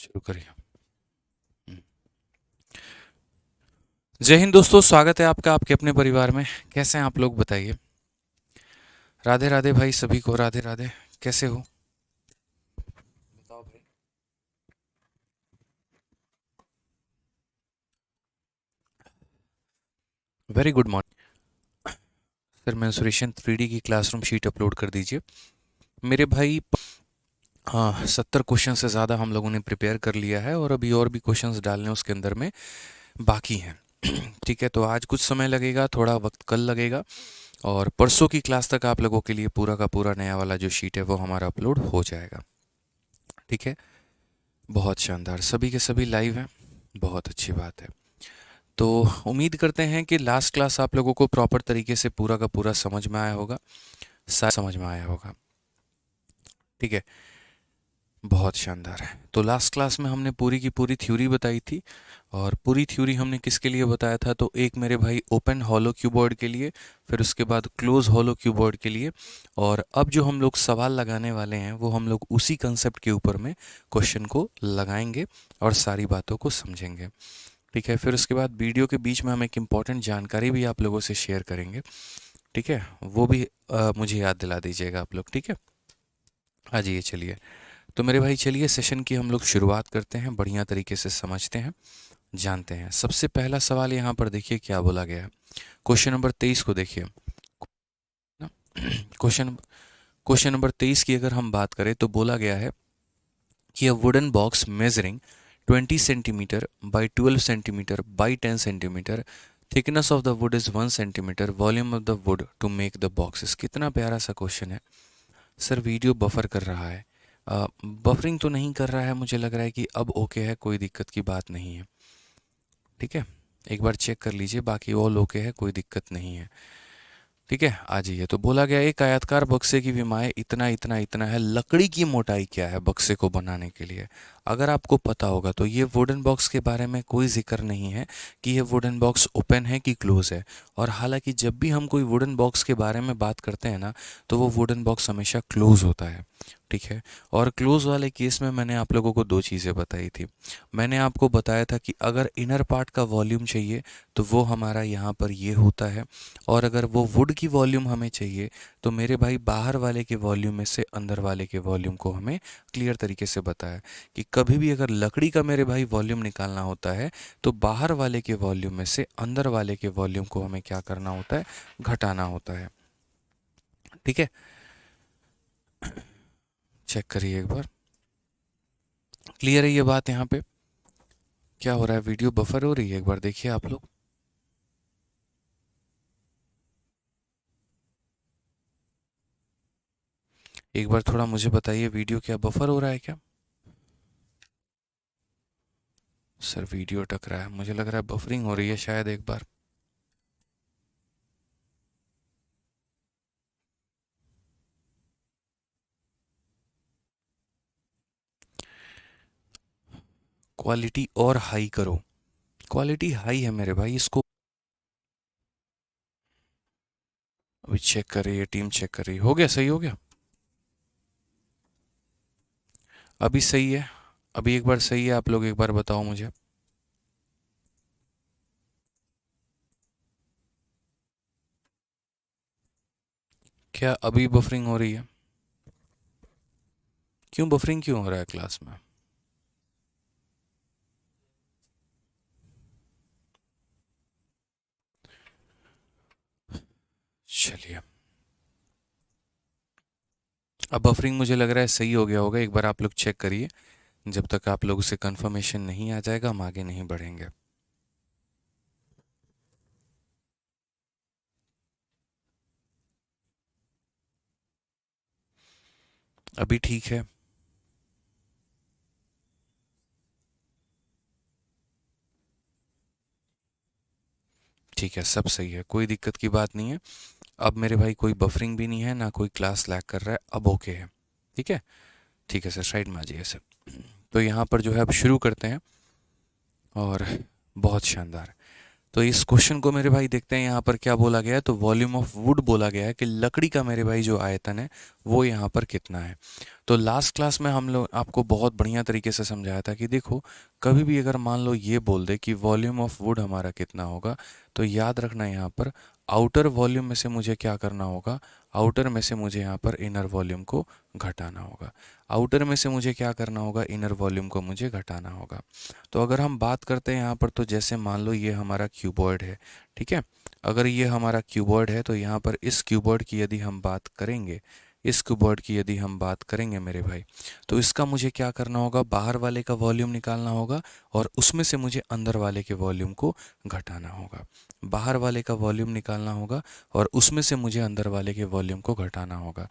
शुरू करिए। हम्म। जय हिंद दोस्तों, स्वागत है आपका आपके अपने परिवार में। कैसे हैं आप लोग, बताइए। राधे राधे भाई, सभी को राधे राधे। कैसे हो, बताओ भाई। Very good morning sir. Mensuration 3D की क्लासरूम शीट अपलोड कर दीजिए मेरे भाई। हाँ, 70 क्वेश्चन से ज़्यादा हम लोगों ने प्रिपेयर कर लिया है और अभी और भी क्वेश्चंस डालने उसके अंदर में बाकी हैं। ठीक है, तो आज कुछ समय लगेगा, थोड़ा वक्त कल लगेगा, और परसों की क्लास तक आप लोगों के लिए पूरा का पूरा नया वाला जो शीट है वो हमारा अपलोड हो जाएगा। ठीक है, बहुत शानदार, सभी के सभी लाइव हैं, बहुत अच्छी बात है। तो उम्मीद करते हैं कि लास्ट क्लास आप लोगों को प्रॉपर तरीके से पूरा का पूरा समझ में आया होगा, समझ में आया होगा। ठीक है, बहुत शानदार है। तो लास्ट क्लास में हमने पूरी की पूरी थ्योरी बताई थी, और पूरी थ्योरी हमने किसके लिए बताया था, तो एक मेरे भाई ओपन हॉलो क्यूबॉइड के लिए, फिर उसके बाद क्लोज हॉलो क्यूबॉइड के लिए, और अब जो हम लोग सवाल लगाने वाले हैं वो हम लोग उसी कंसेप्ट के ऊपर में क्वेश्चन को लगाएंगे और सारी बातों को समझेंगे। ठीक है, फिर उसके बाद वीडियो के बीच में हम एक इम्पॉर्टेंट जानकारी भी आप लोगों से शेयर करेंगे। ठीक है, वो भी मुझे याद दिला दीजिएगा आप लोग। ठीक है, हाँ जी, ये चलिए। तो मेरे भाई चलिए सेशन की हम लोग शुरुआत करते हैं, बढ़िया तरीके से समझते हैं, जानते हैं। सबसे पहला सवाल यहाँ पर देखिए क्या बोला गया है। क्वेश्चन नंबर 23 को देखिए ना। क्वेश्चन क्वेश्चन नंबर 23 की अगर हम बात करें तो बोला गया है कि a wooden box measuring 20 centimeter by 12 centimeter by 10 centimeter, thickness of the wood is 1 centimeter, volume of the wood to make the boxes. कितना प्यारा सा क्वेश्चन है। सर वीडियो बफर कर रहा है। बफरिंग तो नहीं कर रहा है, मुझे लग रहा है कि अब ओके है, कोई दिक्कत की बात नहीं है। ठीक है, एक बार चेक कर लीजिए, बाकी ऑल ओके है, कोई दिक्कत नहीं है। ठीक है, आ जाइए। तो बोला गया एक आयताकार बक्से की विमाएँ इतना इतना इतना है, लकड़ी की मोटाई क्या है बक्से को बनाने के लिए। अगर आपको पता होगा तो ये वुडन बॉक्स के बारे में कोई जिक्र नहीं है कि ये वुडन बॉक्स ओपन है कि क्लोज है। और हालांकि जब भी हम कोई वुडन बॉक्स के बारे में बात करते हैं ना, तो वो वुडन बॉक्स हमेशा क्लोज होता है। ठीक है, और क्लोज वाले केस में मैंने आप लोगों को दो चीज़ें बताई थी। मैंने आपको बताया था कि अगर इनर पार्ट का वॉल्यूम चाहिए तो वो हमारा यहाँ पर ये होता है, और अगर वो वुड की वॉल्यूम हमें चाहिए तो मेरे भाई बाहर वाले के वॉल्यूम में से अंदर वाले के वॉल्यूम को हमें क्लियर तरीके से बताया कि कभी भी अगर लकड़ी का मेरे भाई वॉल्यूम निकालना होता है तो बाहर वाले के वॉल्यूम में से अंदर वाले के वॉल्यूम को हमें क्या करना होता है, घटाना होता है। ठीक है, चेक करिए एक बार, क्लियर है ये बात। यहाँ पे क्या हो रहा है, वीडियो बफर हो रही है, एक बार देखिए आप लोग। एक बार थोड़ा मुझे बताइए, वीडियो क्या बफर हो रहा है क्या। सर वीडियो अटक रहा है, मुझे लग रहा है बफरिंग हो रही है शायद, एक बार। क्वालिटी और हाई करो। क्वालिटी हाई है मेरे भाई, इसको अभी चेक कर रही है टीम, चेक कर रही है। हो गया, सही हो गया, अभी सही है। अभी एक बार सही है, आप लोग एक बार बताओ मुझे। क्या अभी बफरिंग हो रही है, क्यों बफरिंग क्यों हो रहा है क्लास में। चलिए, अब बफरिंग मुझे लग रहा है सही हो गया होगा, एक बार आप लोग चेक करिए। जब तक आप लोगों से कंफर्मेशन नहीं आ जाएगा हम आगे नहीं बढ़ेंगे। अभी ठीक है, ठीक है, सब सही है, कोई दिक्कत की बात नहीं है। अब मेरे भाई कोई बफरिंग भी नहीं है, ना कोई क्लास लैग कर रहा है, अब ओके है। ठीक है, ठीक है सर, साइड में आ जाइए सर। तो यहाँ पर जो है अब शुरू करते हैं, और बहुत शानदार। तो इस क्वेश्चन को मेरे भाई देखते हैं, यहाँ पर क्या बोला गया है, तो वॉल्यूम ऑफ वुड बोला गया है कि लकड़ी का मेरे भाई जो आयतन है वो यहाँ पर कितना है। तो लास्ट क्लास में हम लोग आपको बहुत बढ़िया तरीके से समझाया था कि देखो, कभी भी अगर मान लो ये बोल दे कि वॉल्यूम ऑफ वुड हमारा कितना होगा, तो याद रखना यहाँ पर आउटर वॉल्यूम में से मुझे क्या करना होगा, आउटर में से मुझे यहाँ पर इनर वॉल्यूम को घटाना होगा। आउटर में से मुझे क्या करना होगा, इनर वॉल्यूम को मुझे घटाना होगा। तो अगर हम बात करते हैं यहाँ पर, तो जैसे मान लो ये हमारा क्यूबॉइड है, ठीक है। अगर ये हमारा क्यूबॉइड है तो यहाँ पर इस क्यूबॉइड की यदि हम बात करेंगे, इस क्यूबॉइड की यदि हम बात करेंगे मेरे भाई, तो इसका मुझे क्या करना होगा, बाहर वाले का वॉल्यूम निकालना होगा और उसमें से मुझे अंदर वाले के वॉल्यूम को घटाना होगा। बाहर वाले का वॉल्यूम निकालना होगा और उसमें से मुझे अंदर वाले के वॉल्यूम को घटाना होगा,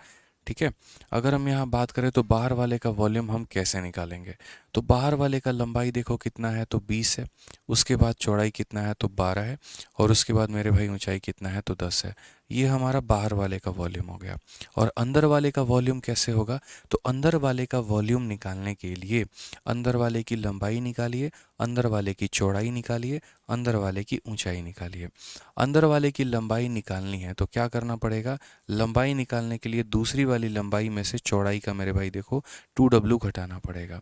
ठीक है। अगर हम यहाँ बात करें तो बाहर वाले का वॉल्यूम हम कैसे निकालेंगे, तो बाहर वाले का लंबाई देखो कितना है, तो 20 है। उसके बाद चौड़ाई कितना है, तो 12 है। और उसके बाद मेरे भाई ऊंचाई कितना है, तो 10 है। ये हमारा बाहर वाले का वॉल्यूम हो गया। और अंदर वाले का वॉल्यूम कैसे होगा, तो अंदर वाले का वॉल्यूम निकालने के लिए अंदर वाले की लंबाई निकालिए, अंदर वाले की चौड़ाई निकालिए, अंदर वाले की ऊंचाई निकालिए। अंदर वाले की लंबाई निकालनी है तो क्या करना पड़ेगा, लंबाई निकालने के लिए दूसरी वाली लंबाई में से चौड़ाई का मेरे भाई देखो 2W घटाना पड़ेगा।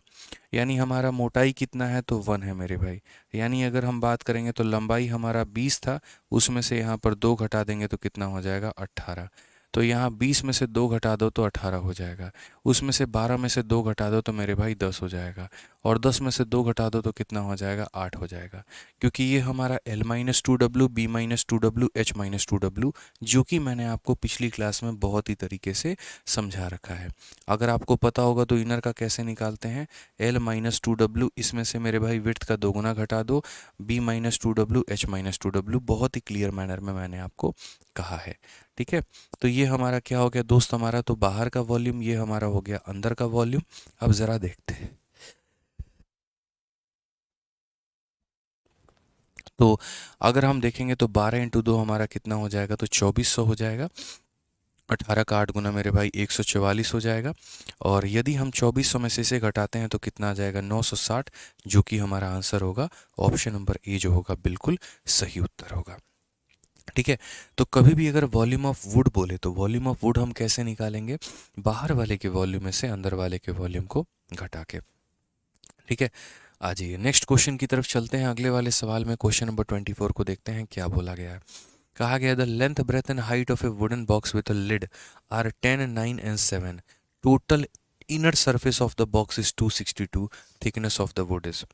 यानी हमारा मोटाई कितना है, तो 1 है मेरे भाई। यानी अगर हम बात करेंगे तो लंबाई हमारा 20 था, उसमें से यहाँ पर 2 घटा देंगे तो कितना हो जाएगा, 18। तो यहाँ 20 में से 2 घटा दो तो 18 हो जाएगा। उसमें से 12 में से 2 घटा दो तो मेरे भाई 10 हो जाएगा। और 10 में से 2 घटा दो तो कितना हो जाएगा, 8 हो जाएगा। क्योंकि ये हमारा L-2W, B-2W, H-2W, जो कि मैंने आपको पिछली क्लास में बहुत ही तरीके से समझा रखा है। अगर आपको पता होगा तो इनर का कैसे निकालते हैं, L-2W, इसमें से मेरे भाई विड्थ का 2 गुना घटा दो, B-2W, H-2W, बहुत ही क्लियर मैनर में मैंने आपको कहा है, ठीक है। तो ये हमारा क्या हो गया दोस्त, हमारा तो बाहर का वॉल्यूम, ये हमारा हो गया अंदर का वॉल्यूम। अब ज़रा देखते हैं। तो अगर हम देखेंगे तो 12 × 2 हमारा कितना हो जाएगा, तो 2400 हो जाएगा। 18 का 8 गुना मेरे भाई 144 हो जाएगा। और यदि हम 2400 में से इसे घटाते हैं तो कितना आ जाएगा, 960, जो कि हमारा आंसर होगा ऑप्शन नंबर ए, जो होगा बिल्कुल सही उत्तर होगा, ठीक है। तो कभी भी अगर वॉल्यूम ऑफ वुड बोले तो वॉल्यूम ऑफ वुड हम कैसे निकालेंगे, बाहर वाले के वॉल्यूम में से अंदर वाले के वॉल्यूम को घटा के, ठीक है। आ जाइए नेक्स्ट क्वेश्चन की तरफ चलते हैं। अगले वाले सवाल में क्वेश्चन नंबर 24 को देखते हैं क्या बोला गया है। कहा गया the length breadth and height of a wooden box with a lid are 10, 9 and 7। Total inner surface of the box is 262, thickness of the wood is,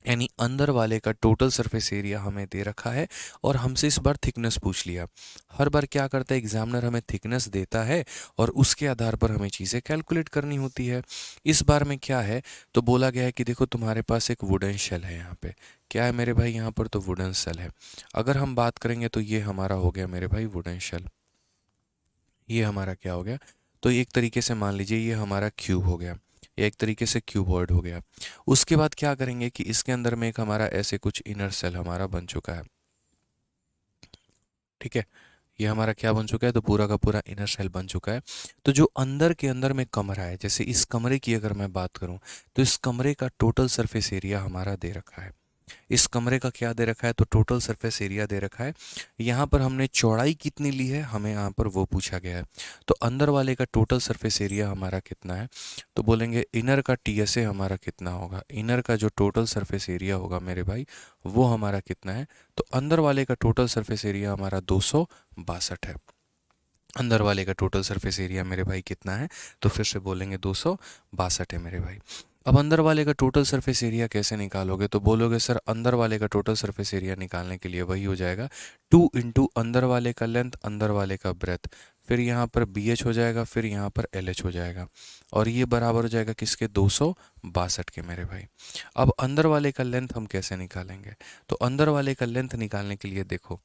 यानी अंदर वाले का टोटल सरफेस एरिया हमें दे रखा है और हमसे इस बार थिकनेस पूछ लिया। हर बार क्या करता है एग्जामिनर, हमें थिकनेस देता है और उसके आधार पर हमें चीज़ें कैलकुलेट करनी होती है। इस बार में क्या है, तो बोला गया है कि देखो तुम्हारे पास एक वुडन शेल है, यहाँ पे क्या है मेरे भाई, यहाँ पर तो वुडन शेल है। अगर हम बात करेंगे तो ये हमारा हो गया मेरे भाई वुडन शेल, ये हमारा क्या हो गया, तो एक तरीके से मान लीजिए ये हमारा क्यूब हो गया, या एक तरीके से क्यूबॉइड हो गया। उसके बाद क्या करेंगे कि इसके अंदर में एक हमारा ऐसे कुछ इनर सेल हमारा बन चुका है, ठीक है। ये हमारा क्या बन चुका है, तो पूरा का पूरा इनर सेल बन चुका है। तो जो अंदर के अंदर में कमरा है, जैसे इस कमरे की अगर मैं बात करूं, तो इस कमरे का टोटल सरफेस एरिया हमारा दे रखा है। इस कमरे का क्या दे रखा है, तो टोटल सरफेस एरिया दे रखा है। यहाँ पर हमने चौड़ाई कितनी ली है, हमें यहाँ पर वो पूछा गया है। तो अंदर वाले का टोटल सरफेस एरिया हमारा कितना है, तो बोलेंगे इनर का TSA हमारा कितना होगा, इनर का जो टोटल सरफेस एरिया होगा मेरे भाई वो हमारा कितना है, तो अंदर वाले का टोटल सरफेस एरिया हमारा 262 है। अंदर वाले का टोटल सरफेस एरिया मेरे भाई कितना है, तो फिर से बोलेंगे 262 है मेरे भाई। अब अंदर वाले का टोटल सरफेस एरिया कैसे निकालोगे, तो बोलोगे सर अंदर वाले का टोटल सरफेस एरिया निकालने के लिए वही हो जाएगा 2 इंटू अंदर वाले का लेंथ, अंदर वाले का ब्रेथ, फिर यहाँ पर BH हो जाएगा, फिर यहाँ पर LH हो जाएगा, और ये बराबर हो जाएगा किसके, 262 के मेरे भाई। अब अंदर वाले का लेंथ हम कैसे निकालेंगे, तो अंदर वाले का लेंथ निकालने के लिए देखो,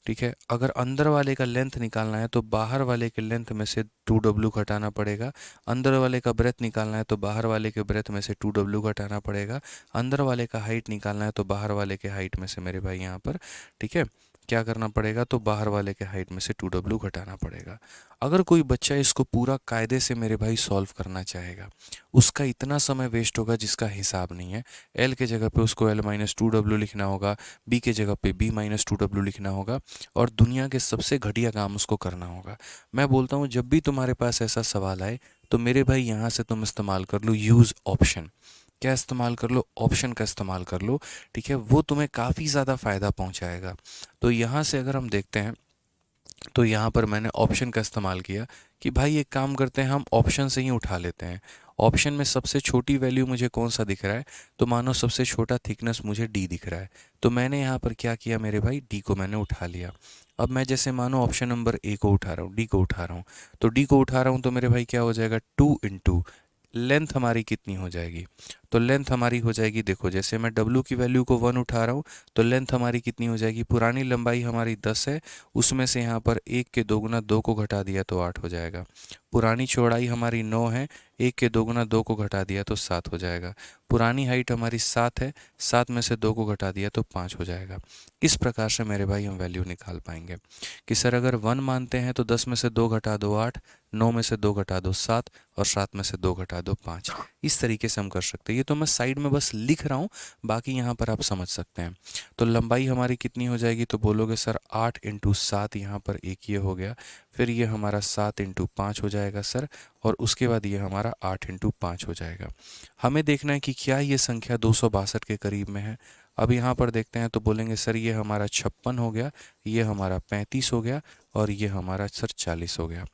ठीक है, अगर अंदर वाले का लेंथ निकालना है तो बाहर वाले के लेंथ में से 2W घटाना पड़ेगा। अंदर वाले का ब्रेथ निकालना है तो बाहर वाले के ब्रेथ में से 2W घटाना पड़ेगा। अंदर वाले का हाइट निकालना है तो बाहर वाले के हाइट में से मेरे भाई यहाँ पर, ठीक है, क्या करना पड़ेगा, तो बाहर वाले के हाइट में से 2W घटाना पड़ेगा। अगर कोई बच्चा इसको पूरा कायदे से मेरे भाई सॉल्व करना चाहेगा, उसका इतना समय वेस्ट होगा जिसका हिसाब नहीं है। एल के जगह पे उसको L-2W लिखना होगा, बी के जगह पे B-2W लिखना होगा, और दुनिया के सबसे घटिया काम उसको करना होगा। मैं बोलता हूँ जब भी तुम्हारे पास ऐसा सवाल आए तो मेरे भाई यहाँ से तुम इस्तेमाल कर लो यूज़ ऑप्शन। क्या इस्तेमाल कर लो, ऑप्शन का इस्तेमाल कर लो, ठीक है, वो तुम्हें काफ़ी ज़्यादा फ़ायदा पहुँचाएगा। तो यहाँ से अगर हम देखते हैं तो यहाँ पर मैंने ऑप्शन का इस्तेमाल किया कि भाई एक काम करते हैं, हम ऑप्शन से ही उठा लेते हैं। ऑप्शन में सबसे छोटी वैल्यू मुझे कौन सा दिख रहा है, तो मानो सबसे छोटा थिकनेस मुझे डी दिख रहा है, तो मैंने यहाँ पर क्या किया मेरे भाई, डी को मैंने उठा लिया। अब मैं जैसे मानो ऑप्शन नंबर ए को उठा रहा हूँ, डी को उठा रहा हूँ, तो डी को उठा रहा हूँ तो मेरे भाई क्या हो जाएगा, 2 × लेंथ हमारी कितनी हो जाएगी, तो लेंथ हमारी हो जाएगी, देखो जैसे मैं W की वैल्यू को 1 उठा रहा हूँ तो लेंथ हमारी कितनी हो जाएगी, पुरानी लंबाई हमारी 10 है, उसमें से यहाँ पर 1 के 2 गुना 2 को घटा दिया तो 8 हो जाएगा। पुरानी चौड़ाई हमारी 9 है, 1 के 2 गुना 2 को घटा दिया तो 7 हो जाएगा। पुरानी हाइट हमारी 7 है, 7 में से 2 को घटा दिया तो 5 हो जाएगा। इस प्रकार से मेरे भाई हम वैल्यू निकाल पाएंगे कि सर अगर 1 मानते हैं तो 10 में से 2 घटा दो 8, 9 में से 2 घटा दो 7, और 7 में से 2 घटा दो 5। इस तरीके से हम कर सकते हैं। ये तो मैं साइड में बस लिख रहा हूँ, बाकी यहाँ पर आप समझ सकते हैं। तो लंबाई हमारी कितनी हो जाएगी, तो बोलोगे सर 8 × 7, यहाँ पर एक ये हो गया, फिर ये हमारा 7 × 5 हो जाएगा सर, और उसके बाद ये हमारा 8 × 5 हो जाएगा। हमें देखना है कि क्या ये संख्या 262 के करीब में है। अब यहाँ पर देखते हैं तो बोलेंगे सर ये हमारा 56 हो गया, ये हमारा 35 हो गया, और ये हमारा सर 40 हो गया।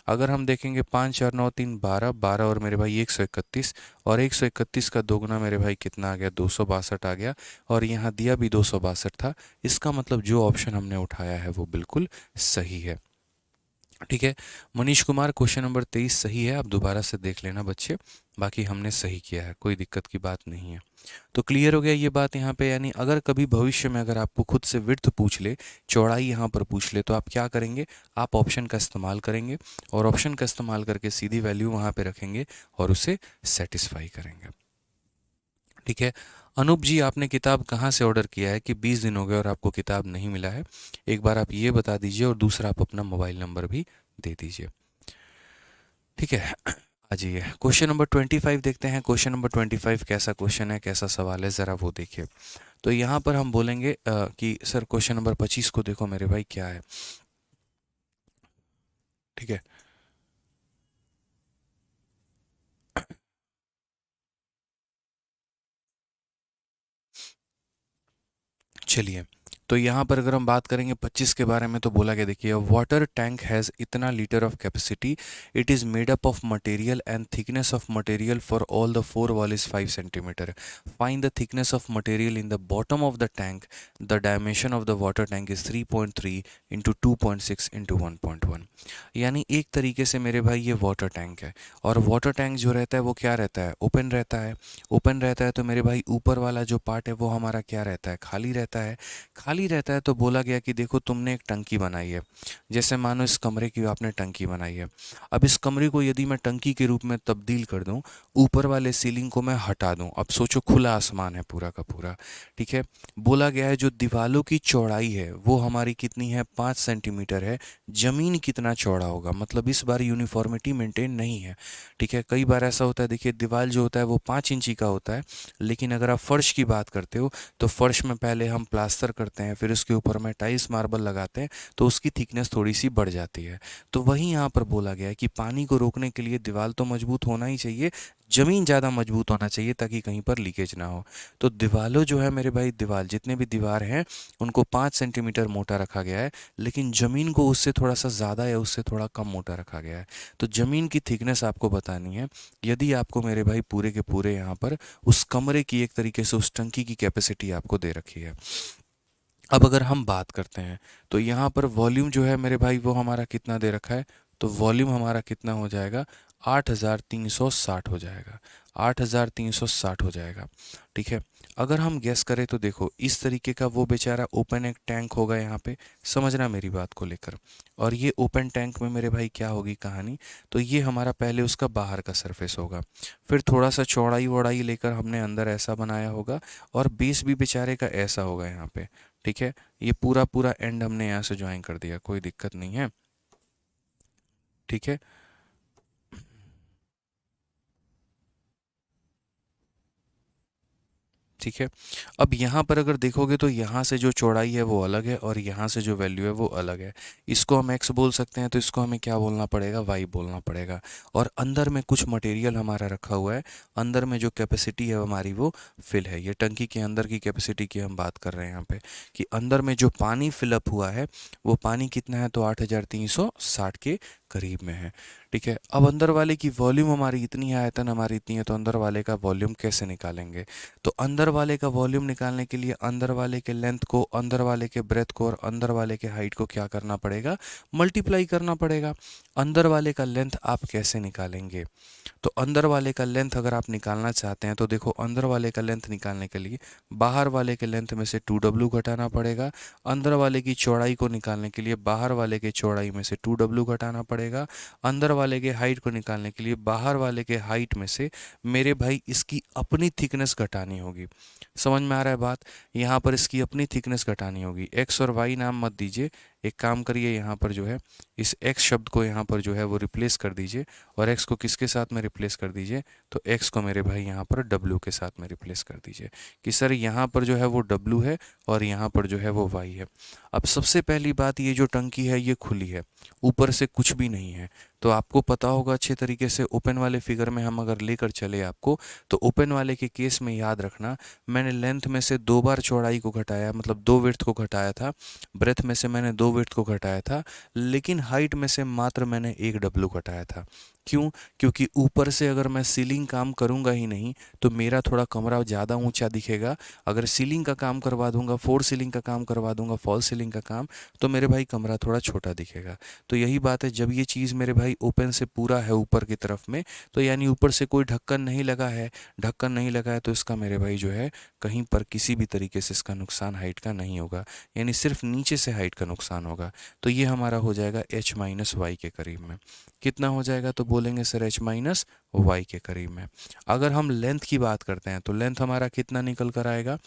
अगर हम देखेंगे 5 4 9 3 12, 12 और मेरे भाई 131, और 131 का दोगुना मेरे भाई कितना आ गया, 262 आ गया, और यहाँ दिया भी 262 था। इसका मतलब जो ऑप्शन हमने उठाया है वो बिल्कुल सही है। ठीक है मनीष कुमार, क्वेश्चन नंबर 23 सही है, आप दोबारा से देख लेना बच्चे, बाकी हमने सही किया है, कोई दिक्कत की बात नहीं है। तो क्लियर हो गया ये बात यहाँ पे, यानी अगर कभी भविष्य में अगर आपको खुद से विड्थ पूछ ले, चौड़ाई यहाँ पर पूछ ले, तो आप क्या करेंगे, आप ऑप्शन का इस्तेमाल करेंगे, और ऑप्शन का इस्तेमाल करके सीधी वैल्यू वहाँ पे रखेंगे और उसे सेटिस्फाई करेंगे। ठीक है अनूप जी, आपने किताब कहाँ से ऑर्डर किया है कि 20 दिन हो गए और आपको किताब नहीं मिला है, एक बार आप ये बता दीजिए, और दूसरा आप अपना मोबाइल नंबर भी दे दीजिए। ठीक है आ जाइए क्वेश्चन नंबर 25 देखते हैं। क्वेश्चन नंबर 25 कैसा क्वेश्चन है, कैसा सवाल है, ज़रा वो देखिए। तो यहाँ पर हम बोलेंगे कि सर क्वेश्चन नंबर 25 को देखो मेरे भाई क्या है। ठीक है चलिए, तो यहाँ पर अगर हम बात करेंगे 25 के बारे में, तो बोला गया देखिए, वाटर टैंक हैज़ इतना litre of capacity, it is made up of material and thickness of material for all the 4 wall is 5 centimetre. Find the thickness of material in the bottom of the tank, the dimension of the water tank is 3.3 × 2.6 × 1.1। यानी एक तरीके से मेरे भाई ये water tank है, और water tank जो रहता है वो क्या रहता है, ओपन रहता है। ओपन रहता है तो मेरे भाई ऊपर वाला जो पार्ट है वो हमारा क्या रहता है, खाली रहता है। खाली रहता है तो बोला गया कि देखो तुमने एक टंकी बनाई है, जैसे मानो इस कमरे की आपने टंकी बनाई है। अब इस कमरे को यदि मैं टंकी के रूप में तब्दील कर दूं, ऊपर वाले सीलिंग को मैं हटा दूं, अब सोचो खुला आसमान है पूरा का पूरा। ठीक है बोला गया है जो दीवालों की चौड़ाई है वो हमारी कितनी है, 5 सेंटीमीटर है। ज़मीन कितना चौड़ा होगा, मतलब इस बार यूनिफॉर्मिटी मेंटेन नहीं है। ठीक है कई बार ऐसा होता है, देखिए दीवार जो होता है वो 5 इंची का होता है, लेकिन अगर आप फर्श की बात करते हो तो फर्श में पहले हम प्लास्टर करते हैं, फिर उसके ऊपर में टाइल्स मार्बल लगाते हैं, तो उसकी थिकनेस थोड़ी सी बढ़ जाती है। तो वही यहाँ पर बोला गया है कि पानी को रोकने के लिए दीवार तो मजबूत होना ही चाहिए, ज़मीन ज़्यादा मजबूत होना चाहिए ताकि कहीं पर लीकेज ना हो। तो दीवारों जो है मेरे भाई, दीवार जितने भी दीवार हैं उनको 5 सेंटीमीटर मोटा रखा गया है, लेकिन ज़मीन को उससे थोड़ा सा ज़्यादा या उससे थोड़ा कम मोटा रखा गया है। तो ज़मीन की थिकनेस आपको बतानी है, यदि आपको मेरे भाई पूरे के पूरे यहाँ पर उस कमरे की एक तरीके से उस टंकी की कैपेसिटी आपको दे रखी है। अब अगर हम बात करते हैं तो यहाँ पर वॉल्यूम जो है मेरे भाई वो हमारा कितना दे रखा है, तो वॉल्यूम हमारा कितना हो जाएगा, 8360 हो जाएगा, 8360 हो जाएगा। ठीक है अगर हम गैस करें तो देखो इस तरीके का वो बेचारा ओपन एक टैंक होगा यहाँ पे, समझना मेरी बात को लेकर। और ये ओपन टैंक में मेरे भाई क्या होगी कहानी, तो ये हमारा पहले उसका बाहर का सरफेस होगा, फिर थोड़ा सा चौड़ाई वौड़ाई लेकर हमने अंदर ऐसा बनाया होगा, और बेस भी बेचारे का ऐसा होगा यहाँ पे। ठीक है, ये पूरा पूरा एंड हमने यहाँ से ज्वाइन कर दिया, कोई दिक्कत नहीं है। ठीक है, ठीक है। अब यहाँ पर अगर देखोगे तो यहाँ से जो चौड़ाई है वो अलग है और यहाँ से जो वैल्यू है वो अलग है। इसको हम x बोल सकते हैं, तो इसको हमें क्या बोलना पड़ेगा, y बोलना पड़ेगा। और अंदर में कुछ मटेरियल हमारा रखा हुआ है, अंदर में जो कैपेसिटी है हमारी वो फिल है। ये टंकी के अंदर की कैपेसिटी की हम बात कर रहे हैं यहाँ पे, कि अंदर में जो पानी फिलअप हुआ है वो पानी कितना है, तो 8360 के करीब में है। ठीक है, अब अंदर वाले की वॉल्यूम हमारी इतनी है, आयतन हमारी इतनी है, तो अंदर वाले का वॉल्यूम कैसे निकालेंगे। तो अंदर वाले का वॉल्यूम निकालने के लिए अंदर वाले के लेंथ को, अंदर वाले के ब्रेथ को और अंदर वाले के हाइट को क्या करना पड़ेगा, मल्टीप्लाई करना पड़ेगा। अंदर वाले का लेंथ आप कैसे निकालेंगे, तो अंदर वाले का लेंथ अगर आप निकालना चाहते हैं तो देखो, अंदर वाले का लेंथ निकालने के लिए बाहर वाले के लेंथ में से 2w घटाना पड़ेगा। अंदर वाले की चौड़ाई को निकालने के लिए बाहर वाले के चौड़ाई में से 2w घटाना पड़ेगा। अंदर वाले के हाइट को निकालने के लिए बाहर वाले के हाइट में से मेरे भाई इसकी अपनी थिकनेस घटानी होगी। समझ में आ रहा है बात, यहाँ पर इसकी अपनी थिकनेस घटानी होगी। x और y नाम मत दीजिए, एक काम करिए, यहाँ पर जो है इस x शब्द को यहाँ पर जो है वो रिप्लेस कर दीजिए, और x को किसके साथ में रिप्लेस कर दीजिए, तो x को मेरे भाई यहाँ पर w के साथ में रिप्लेस कर दीजिए, कि सर यहाँ पर जो है वो w है और यहाँ पर जो है वो y है। अब सबसे पहली बात, ये जो टंकी है ये खुली है, ऊपर से कुछ भी नहीं है, तो आपको पता होगा अच्छे तरीके से। ओपन वाले फिगर में हम अगर लेकर चले आपको, तो ओपन वाले के केस में याद रखना, मैंने लेंथ में से 2 बार चौड़ाई को घटाया, मतलब 2 विड्थ को घटाया था, ब्रेथ में से मैंने 2 विड्थ को घटाया था, लेकिन हाइट में से मात्र मैंने 1 डब्लू घटाया था। क्यों, क्योंकि ऊपर से अगर मैं सीलिंग काम करूंगा ही नहीं तो मेरा थोड़ा कमरा ज़्यादा ऊंचा दिखेगा। अगर सीलिंग का काम करवा दूंगा, फोर सीलिंग का काम करवा दूंगा, फॉल सीलिंग का काम, तो मेरे भाई कमरा थोड़ा छोटा दिखेगा। तो यही बात है, जब ये चीज़ मेरे भाई ओपन से पूरा है ऊपर की तरफ में, तो यानी ऊपर से कोई ढक्कन नहीं लगा है, ढक्कन नहीं लगा है, तो इसका मेरे भाई जो है कहीं पर किसी भी तरीके से इसका नुकसान हाइट का नहीं होगा, यानी सिर्फ नीचे से हाइट का नुकसान होगा। तो ये हमारा हो जाएगा h माइनस वाई के करीब में। कितना हो जाएगा, तो बोलेंगे सर h माइनस वाई के करीब में। अगर हम लेंथ की बात करते हैं तो लेंथ हमारा कितना निकल कर आएगा,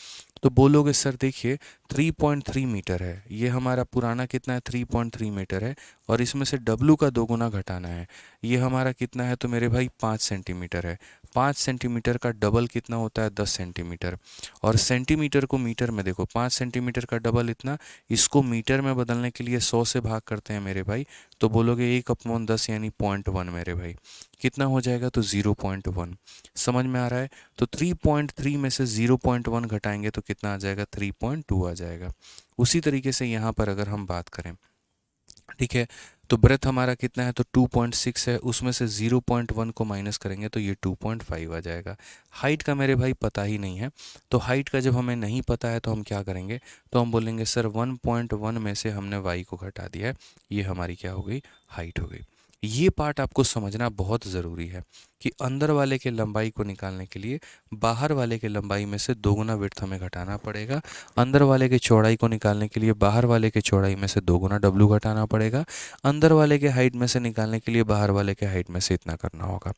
तो बोलोगे सर देखिए 3.3 मीटर है, ये हमारा पुराना कितना है, 3.3 मीटर है, और इसमें से w का 2 गुना घटाना है, ये हमारा कितना है, तो मेरे भाई 5 सेंटीमीटर है। 5 सेंटीमीटर का डबल कितना होता है, 10 सेंटीमीटर। और सेंटीमीटर को मीटर में देखो, 5 सेंटीमीटर का डबल इतना, इसको मीटर में बदलने के लिए 100 से भाग करते हैं मेरे भाई, तो बोलोगे 1/10 यानी 0.1 मेरे भाई, कितना हो जाएगा, तो 0.1। समझ में आ रहा है, तो 3.3 में से 0.1 घटाएंगे तो कितना आ जाएगा, 3.2 आ जाएगा। उसी तरीके से यहाँ पर अगर हम बात करें, ठीक है, तो ब्रेथ हमारा कितना है, तो 2.6 है, उसमें से 0.1 को माइनस करेंगे तो ये 2.5 आ जाएगा। हाइट का मेरे भाई पता ही नहीं है, तो हाइट का जब हमें नहीं पता है तो हम क्या करेंगे, तो हम बोलेंगे सर 1.1 में से हमने y को घटा दिया है, ये हमारी क्या हो गई, हाइट हो गई। ये पार्ट आपको समझना बहुत ज़रूरी है कि अंदर वाले के लंबाई को निकालने के लिए बाहर वाले के लंबाई में से 2 गुना विड्थ हमें घटाना पड़ेगा। अंदर वाले के चौड़ाई को निकालने के लिए बाहर वाले के चौड़ाई में से 2 गुना w घटाना पड़ेगा। अंदर वाले के हाइट में से निकालने के लिए बाहर वाले के हाइट में से इतना करना होगा।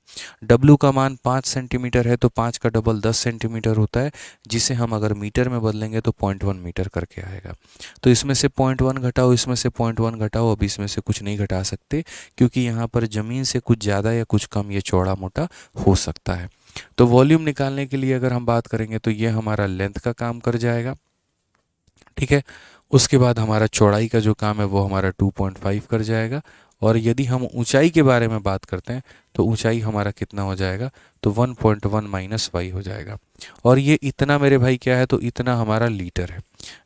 w का मान 5 सेंटीमीटर है, तो 5 का डबल 10 सेंटीमीटर होता है, जिसे हम अगर मीटर में बदलेंगे तो 0.1 मीटर करके आएगा। तो इसमें से 0.1 घटाओ, इसमें से 0.1 घटाओ, अब इसमें से कुछ नहीं घटा सकते क्योंकि यहाँ पर ज़मीन से कुछ ज़्यादा या कुछ कम ये चौड़ा मोटा हो सकता है। तो वॉल्यूम निकालने के लिए अगर हम बात करेंगे तो ये हमारा लेंथ का काम कर जाएगा, ठीक है। उसके बाद हमारा चौड़ाई का जो काम है वो हमारा 2.5 कर जाएगा, और यदि हम ऊंचाई के बारे में बात करते हैं तो ऊंचाई हमारा कितना हो जाएगा, तो 1.1 माइनस वाई हो जाएगा। और ये इतना मेरे भाई क्या है, तो इतना हमारा लीटर है।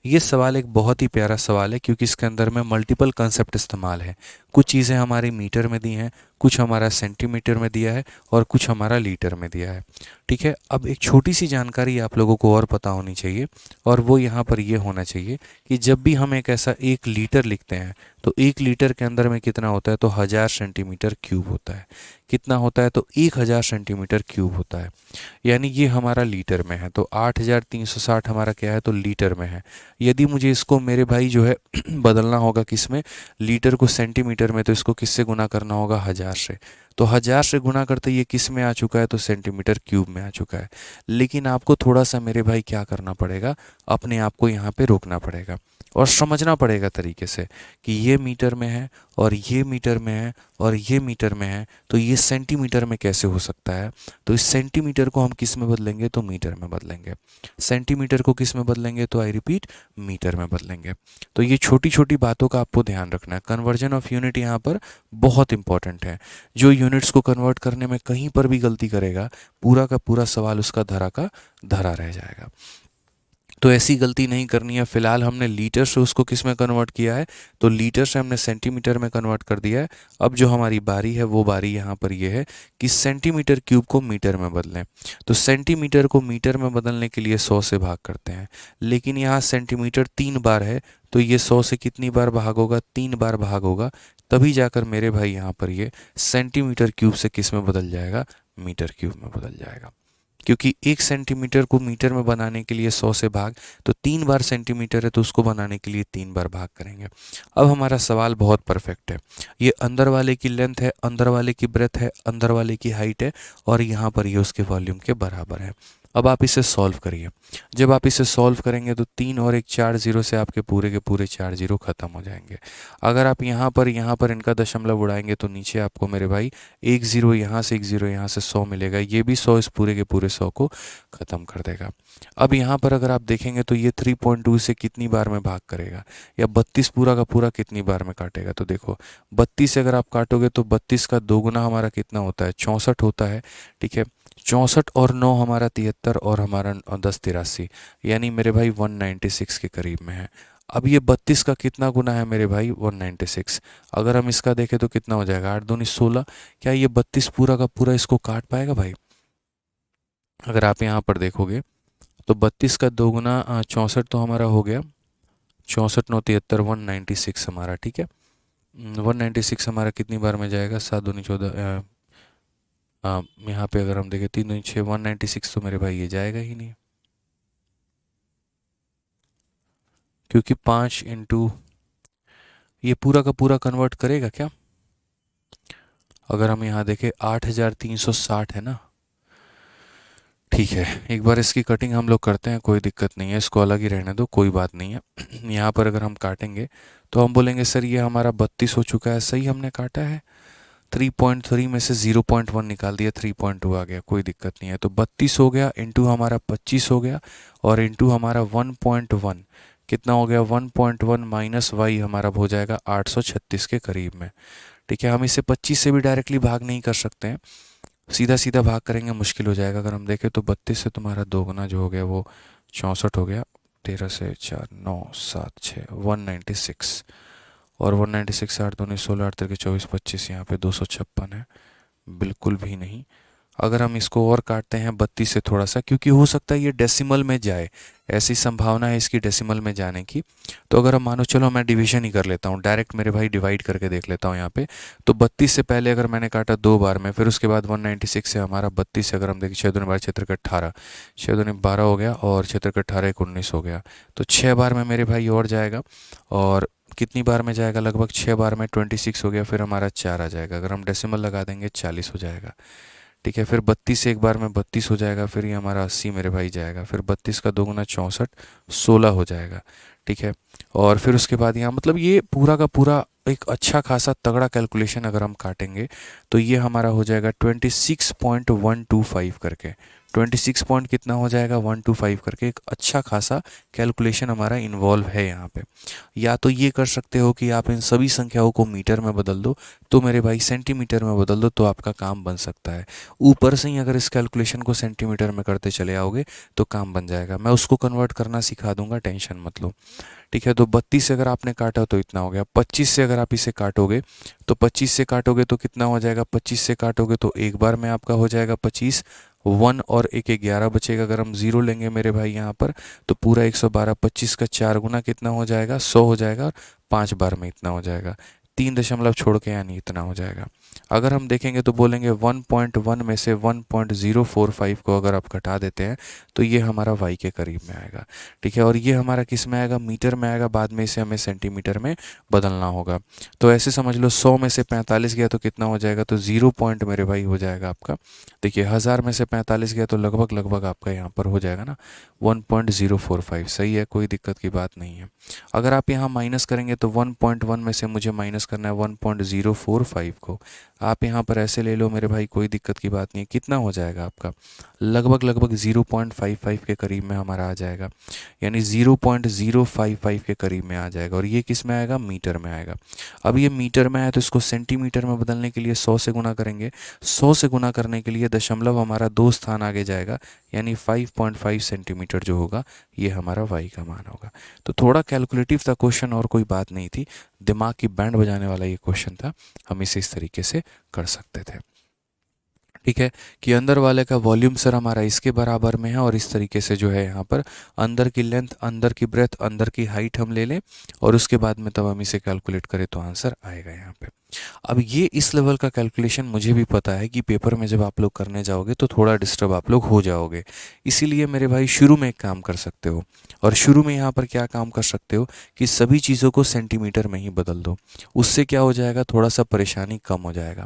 ये सवाल एक बहुत ही प्यारा सवाल है क्योंकि इसके अंदर में मल्टीपल कंसेप्ट इस्तेमाल है। कुछ चीज़ें हमारी मीटर में दी हैं, कुछ हमारा सेंटीमीटर में दिया है और कुछ हमारा लीटर में दिया है, ठीक है। अब एक छोटी सी जानकारी आप लोगों को और पता होनी चाहिए, और वो यहाँ पर ये होना चाहिए कि जब भी हम एक ऐसा 1 लीटर लिखते हैं तो 1 लीटर के अंदर में कितना होता है, तो 1000 सेंटीमीटर क्यूब होता है। कितना होता है, तो 1000 सेंटीमीटर क्यूब होता है, यानी ये हमारा लीटर में है। तो 8360 हमारा क्या है, तो लीटर में है। यदि मुझे इसको मेरे भाई जो है बदलना होगा किस में, लीटर को सेंटीमीटर में, तो इसको किससे गुना करना होगा, 1000 से। तो 1000 से गुना करते ये किस में आ चुका है, तो सेंटीमीटर क्यूब में आ चुका है। लेकिन आपको थोड़ा सा मेरे भाई क्या करना पड़ेगा, अपने आप को यहाँ पे रोकना पड़ेगा और समझना पड़ेगा तरीके से कि ये मीटर में है और ये मीटर में है और ये मीटर में है, तो ये सेंटीमीटर में कैसे हो सकता है। तो इस सेंटीमीटर को हम किस में बदलेंगे, तो मीटर में बदलेंगे। सेंटीमीटर को किस में बदलेंगे, तो आई रिपीट मीटर में बदलेंगे। तो ये छोटी छोटी बातों का आपको ध्यान रखना है। कन्वर्जन ऑफ यूनिट यहाँ पर बहुत इंपॉर्टेंट है। जो यूनिट्स को कन्वर्ट करने में कहीं पर भी गलती करेगा, पूरा का पूरा सवाल उसका धरा का धरा रह जाएगा। तो ऐसी गलती नहीं करनी है। फिलहाल हमने लीटर से उसको किस में कन्वर्ट किया है, तो लीटर से हमने सेंटीमीटर में कन्वर्ट कर दिया है। अब जो हमारी बारी है वो बारी यहाँ पर ये है कि सेंटीमीटर क्यूब को मीटर में बदलें। तो सेंटीमीटर को मीटर में बदलने के लिए 100 से भाग करते हैं, लेकिन यहाँ सेंटीमीटर 3 बार है, तो ये 100 से कितनी बार भाग होगा, 3 बार भाग होगा। तभी जाकर मेरे भाई यहाँ पर ये सेंटीमीटर क्यूब से किस में बदल जाएगा, मीटर क्यूब में बदल जाएगा। क्योंकि 1 सेंटीमीटर को मीटर में बनाने के लिए 100 से भाग, तो 3 बार सेंटीमीटर है तो उसको बनाने के लिए 3 बार भाग करेंगे। अब हमारा सवाल बहुत परफेक्ट है। ये अंदर वाले की लेंथ है, अंदर वाले की ब्रेथ है, अंदर वाले की हाइट है और यहाँ पर ये उसके वॉल्यूम के बराबर है। अब आप इसे सॉल्व करिए। जब आप इसे सॉल्व करेंगे तो 3 और 1 4 जीरो से आपके पूरे के पूरे 4 जीरो खत्म हो जाएंगे। अगर आप यहाँ पर इनका दशमलव उड़ाएंगे तो नीचे आपको मेरे भाई 1 जीरो यहाँ से 1 जीरो यहाँ से 100 मिलेगा। ये भी 100 इस पूरे के पूरे 100 को ख़त्म कर देगा। अब यहाँ पर अगर आप देखेंगे तो ये 3.2 से कितनी बार में भाग करेगा, या 32 पूरा का पूरा कितनी बार में काटेगा। तो देखो 32 से अगर आप काटोगे तो 32 का 2 गुना हमारा कितना होता है, 64 होता है। ठीक है, 64 और 9 हमारा 73 और हमारा 10 83, यानी मेरे भाई 196 के करीब में है। अब ये 32 का कितना गुना है मेरे भाई, 196। अगर हम इसका देखें तो कितना हो जाएगा, 8 दूनी 16। क्या ये 32 पूरा का पूरा इसको काट पाएगा भाई? अगर आप यहाँ पर देखोगे तो 32 का 2 गुना 64 तो हमारा हो गया, 64 9 73, 196 हमारा। ठीक है, 196 हमारा कितनी बार में जाएगा, 7 दूनी 14। यहाँ पे अगर हम देखें 3 दूनी 6, 196 तो मेरे भाई ये जाएगा ही नहीं, क्योंकि 5 इंटू ये पूरा का पूरा कन्वर्ट करेगा क्या। अगर हम यहाँ देखें 8360 है ना। ठीक है, एक बार इसकी कटिंग हम लोग करते हैं, कोई दिक्कत नहीं है, इसको अलग ही रहने दो, कोई बात नहीं है। यहाँ पर अगर हम काटेंगे तो हम बोलेंगे सर ये हमारा 32 हो चुका है, सही हमने काटा है। 3.3 में से 0.1 निकाल दिया, 3.2 आ गया, कोई दिक्कत नहीं है। तो 32 हो गया इंटू हमारा 25 हो गया और इंटू हमारा 1.1 कितना हो गया, 1.1 माइनस वाई हमारा हो जाएगा 836 के करीब में। ठीक है, हम इसे 25 से भी डायरेक्टली भाग नहीं कर सकते हैं, सीधा सीधा भाग करेंगे मुश्किल हो जाएगा। अगर हम देखें तो 32 से तुम्हारा 2 गुना जो हो गया वो 64 हो गया, 13 से 4 9 7 6 196 और 196 8 दूनी 16 8 तिरके 24 25, यहाँ पे 256 है, बिल्कुल भी नहीं। अगर हम इसको और काटते हैं 32 से थोड़ा सा, क्योंकि हो सकता है ये डेसिमल में जाए, ऐसी संभावना है इसकी डेसिमल में जाने की। तो अगर हम मानो चलो मैं डिवीजन ही कर लेता हूँ, डायरेक्ट मेरे भाई डिवाइड करके देख लेता हूँ यहाँ पे। तो 32 से पहले अगर मैंने काटा 2 बार में, फिर उसके बाद 196 से हमारा 32 से अगर हम देखें 6 दूनी 12 क्षेत्र का 18, 6 दूनी 12 हो गया और क्षेत्र का 18 एक 19 हो गया। तो 6 बार में मेरे भाई और जाएगा, और कितनी बार में जाएगा, लगभग 6 बार में 26 हो गया, फिर हमारा 4 आ जाएगा। अगर हम डेसिमल लगा देंगे 40 हो जाएगा। ठीक है, फिर 32 से एक बार में 32 हो जाएगा, फिर ये हमारा 80 मेरे भाई जाएगा, फिर 32 का 2 गुना 64 16 हो जाएगा। ठीक है, और फिर उसके बाद यहाँ मतलब ये पूरा का पूरा एक अच्छा खासा तगड़ा कैलकुलेशन अगर हम काटेंगे तो ये हमारा हो जाएगा 26.125 करके, 26 पॉइंट कितना हो जाएगा 125 करके। एक अच्छा खासा कैलकुलेशन हमारा इन्वॉल्व है यहाँ पे। या तो ये कर सकते हो कि आप इन सभी संख्याओं को मीटर में बदल दो, तो मेरे भाई सेंटीमीटर में बदल दो, तो आपका काम बन सकता है। ऊपर से ही अगर इस कैलकुलेशन को सेंटीमीटर में करते चले आओगे तो काम बन जाएगा। मैं उसको कन्वर्ट करना सिखा दूंगा, टेंशन मत लो। ठीक है, तो 32 से अगर आपने काटा तो इतना हो गया। 25 से अगर आप इसे काटोगे तो 25 से काटोगे तो कितना हो जाएगा, 25 से काटोगे तो एक बार में आपका हो जाएगा 25, 1 और 1 11 बचेगा। अगर हम 0 लेंगे मेरे भाई यहाँ पर तो पूरा 112, 25 का 4 गुना कितना हो जाएगा 100 हो जाएगा, और 5 बार में इतना हो जाएगा। 3 दशमलव छोड़ के यानी इतना हो जाएगा। अगर हम देखेंगे तो बोलेंगे 1.1 में से 1.045 को अगर आप घटा देते हैं तो ये हमारा y के करीब में आएगा। ठीक है, और ये हमारा किस में आएगा, मीटर में आएगा, बाद में इसे हमें सेंटीमीटर में बदलना होगा। तो ऐसे समझ लो 100 में से 45 गया तो कितना हो जाएगा, तो 0 पॉइंट मेरे भाई हो जाएगा आपका। देखिए 1000 में से 45 गया तो लगभग लगभग आपका यहाँ पर हो जाएगा ना 1.045। सही है, कोई दिक्कत की बात नहीं है। अगर आप यहाँ माइनस करेंगे तो 1.1 में से मुझे माइनस करना है 1.045 को। आप यहाँ पर ऐसे ले लो मेरे भाई, कोई दिक्कत की बात नहीं है। कितना हो जाएगा आपका, लगभग लगभग 0.55 के करीब में हमारा आ जाएगा, यानी 0.055 के करीब में आ जाएगा। और ये किस में आएगा, मीटर में आएगा। अब ये मीटर में आया तो इसको सेंटीमीटर में बदलने के लिए 100 से गुना करेंगे। 100 से गुना करने के लिए दशमलव हमारा 2 स्थान आगे जाएगा, यानी 5.5 सेंटीमीटर जो होगा ये हमारा y का मान होगा। तो थोड़ा कैलकुलेटिव था क्वेश्चन, और कोई बात नहीं थी, दिमाग की बैंड बजाने वाला ये क्वेश्चन था। हम इसे इस तरीके से कर सकते थे। ठीक है, कि अंदर वाले का वॉल्यूम सर हमारा इसके बराबर में है, और इस तरीके से जो है यहाँ पर अंदर की लेंथ, अंदर की ब्रेथ, अंदर की हाइट हम ले लें, और उसके बाद में तब हम इसे कैलकुलेट करें तो आंसर आएगा यहाँ पे। अब ये इस लेवल का कैलकुलेशन मुझे भी पता है कि पेपर में जब आप लोग करने जाओगे तो थोड़ा डिस्टर्ब आप लोग हो जाओगे। इसीलिए मेरे भाई शुरू में एक काम कर सकते हो, और शुरू में यहाँ पर क्या काम कर सकते हो कि सभी चीज़ों को सेंटीमीटर में ही बदल दो। उससे क्या हो जाएगा, थोड़ा सा परेशानी कम हो जाएगा।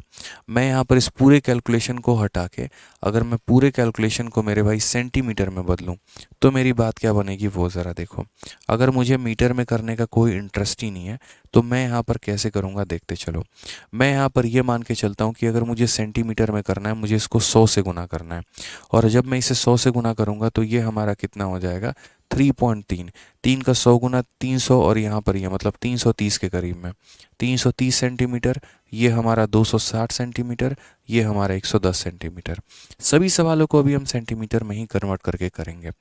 मैं यहाँ पर इस पूरे कैलकुलेशन को हटा के अगर मैं पूरे कैलकुलेशन को मेरे भाई सेंटीमीटर में बदलूँ तो मेरी बात क्या बनेगी वो ज़रा देखो। अगर मुझे मीटर में करने का कोई इंटरेस्ट ही नहीं है तो मैं यहाँ पर कैसे करूँगा, देखते चलो। मैं यहाँ पर ये मान के चलता हूँ कि अगर मुझे सेंटीमीटर में करना है, मुझे इसको 100 से गुना करना है, और जब मैं इसे 100 से गुना करूँगा तो ये हमारा कितना हो जाएगा, 3.3। 3 का 100 गुना 300, और यहाँ पर ये मतलब 330 के करीब में 330 सेंटीमीटर, ये हमारा 260 सेंटीमीटर, ये हमारा 110 सेंटीमीटर। सभी सवालों को अभी हम सेंटीमीटर में ही कन्वर्ट करके करेंगे।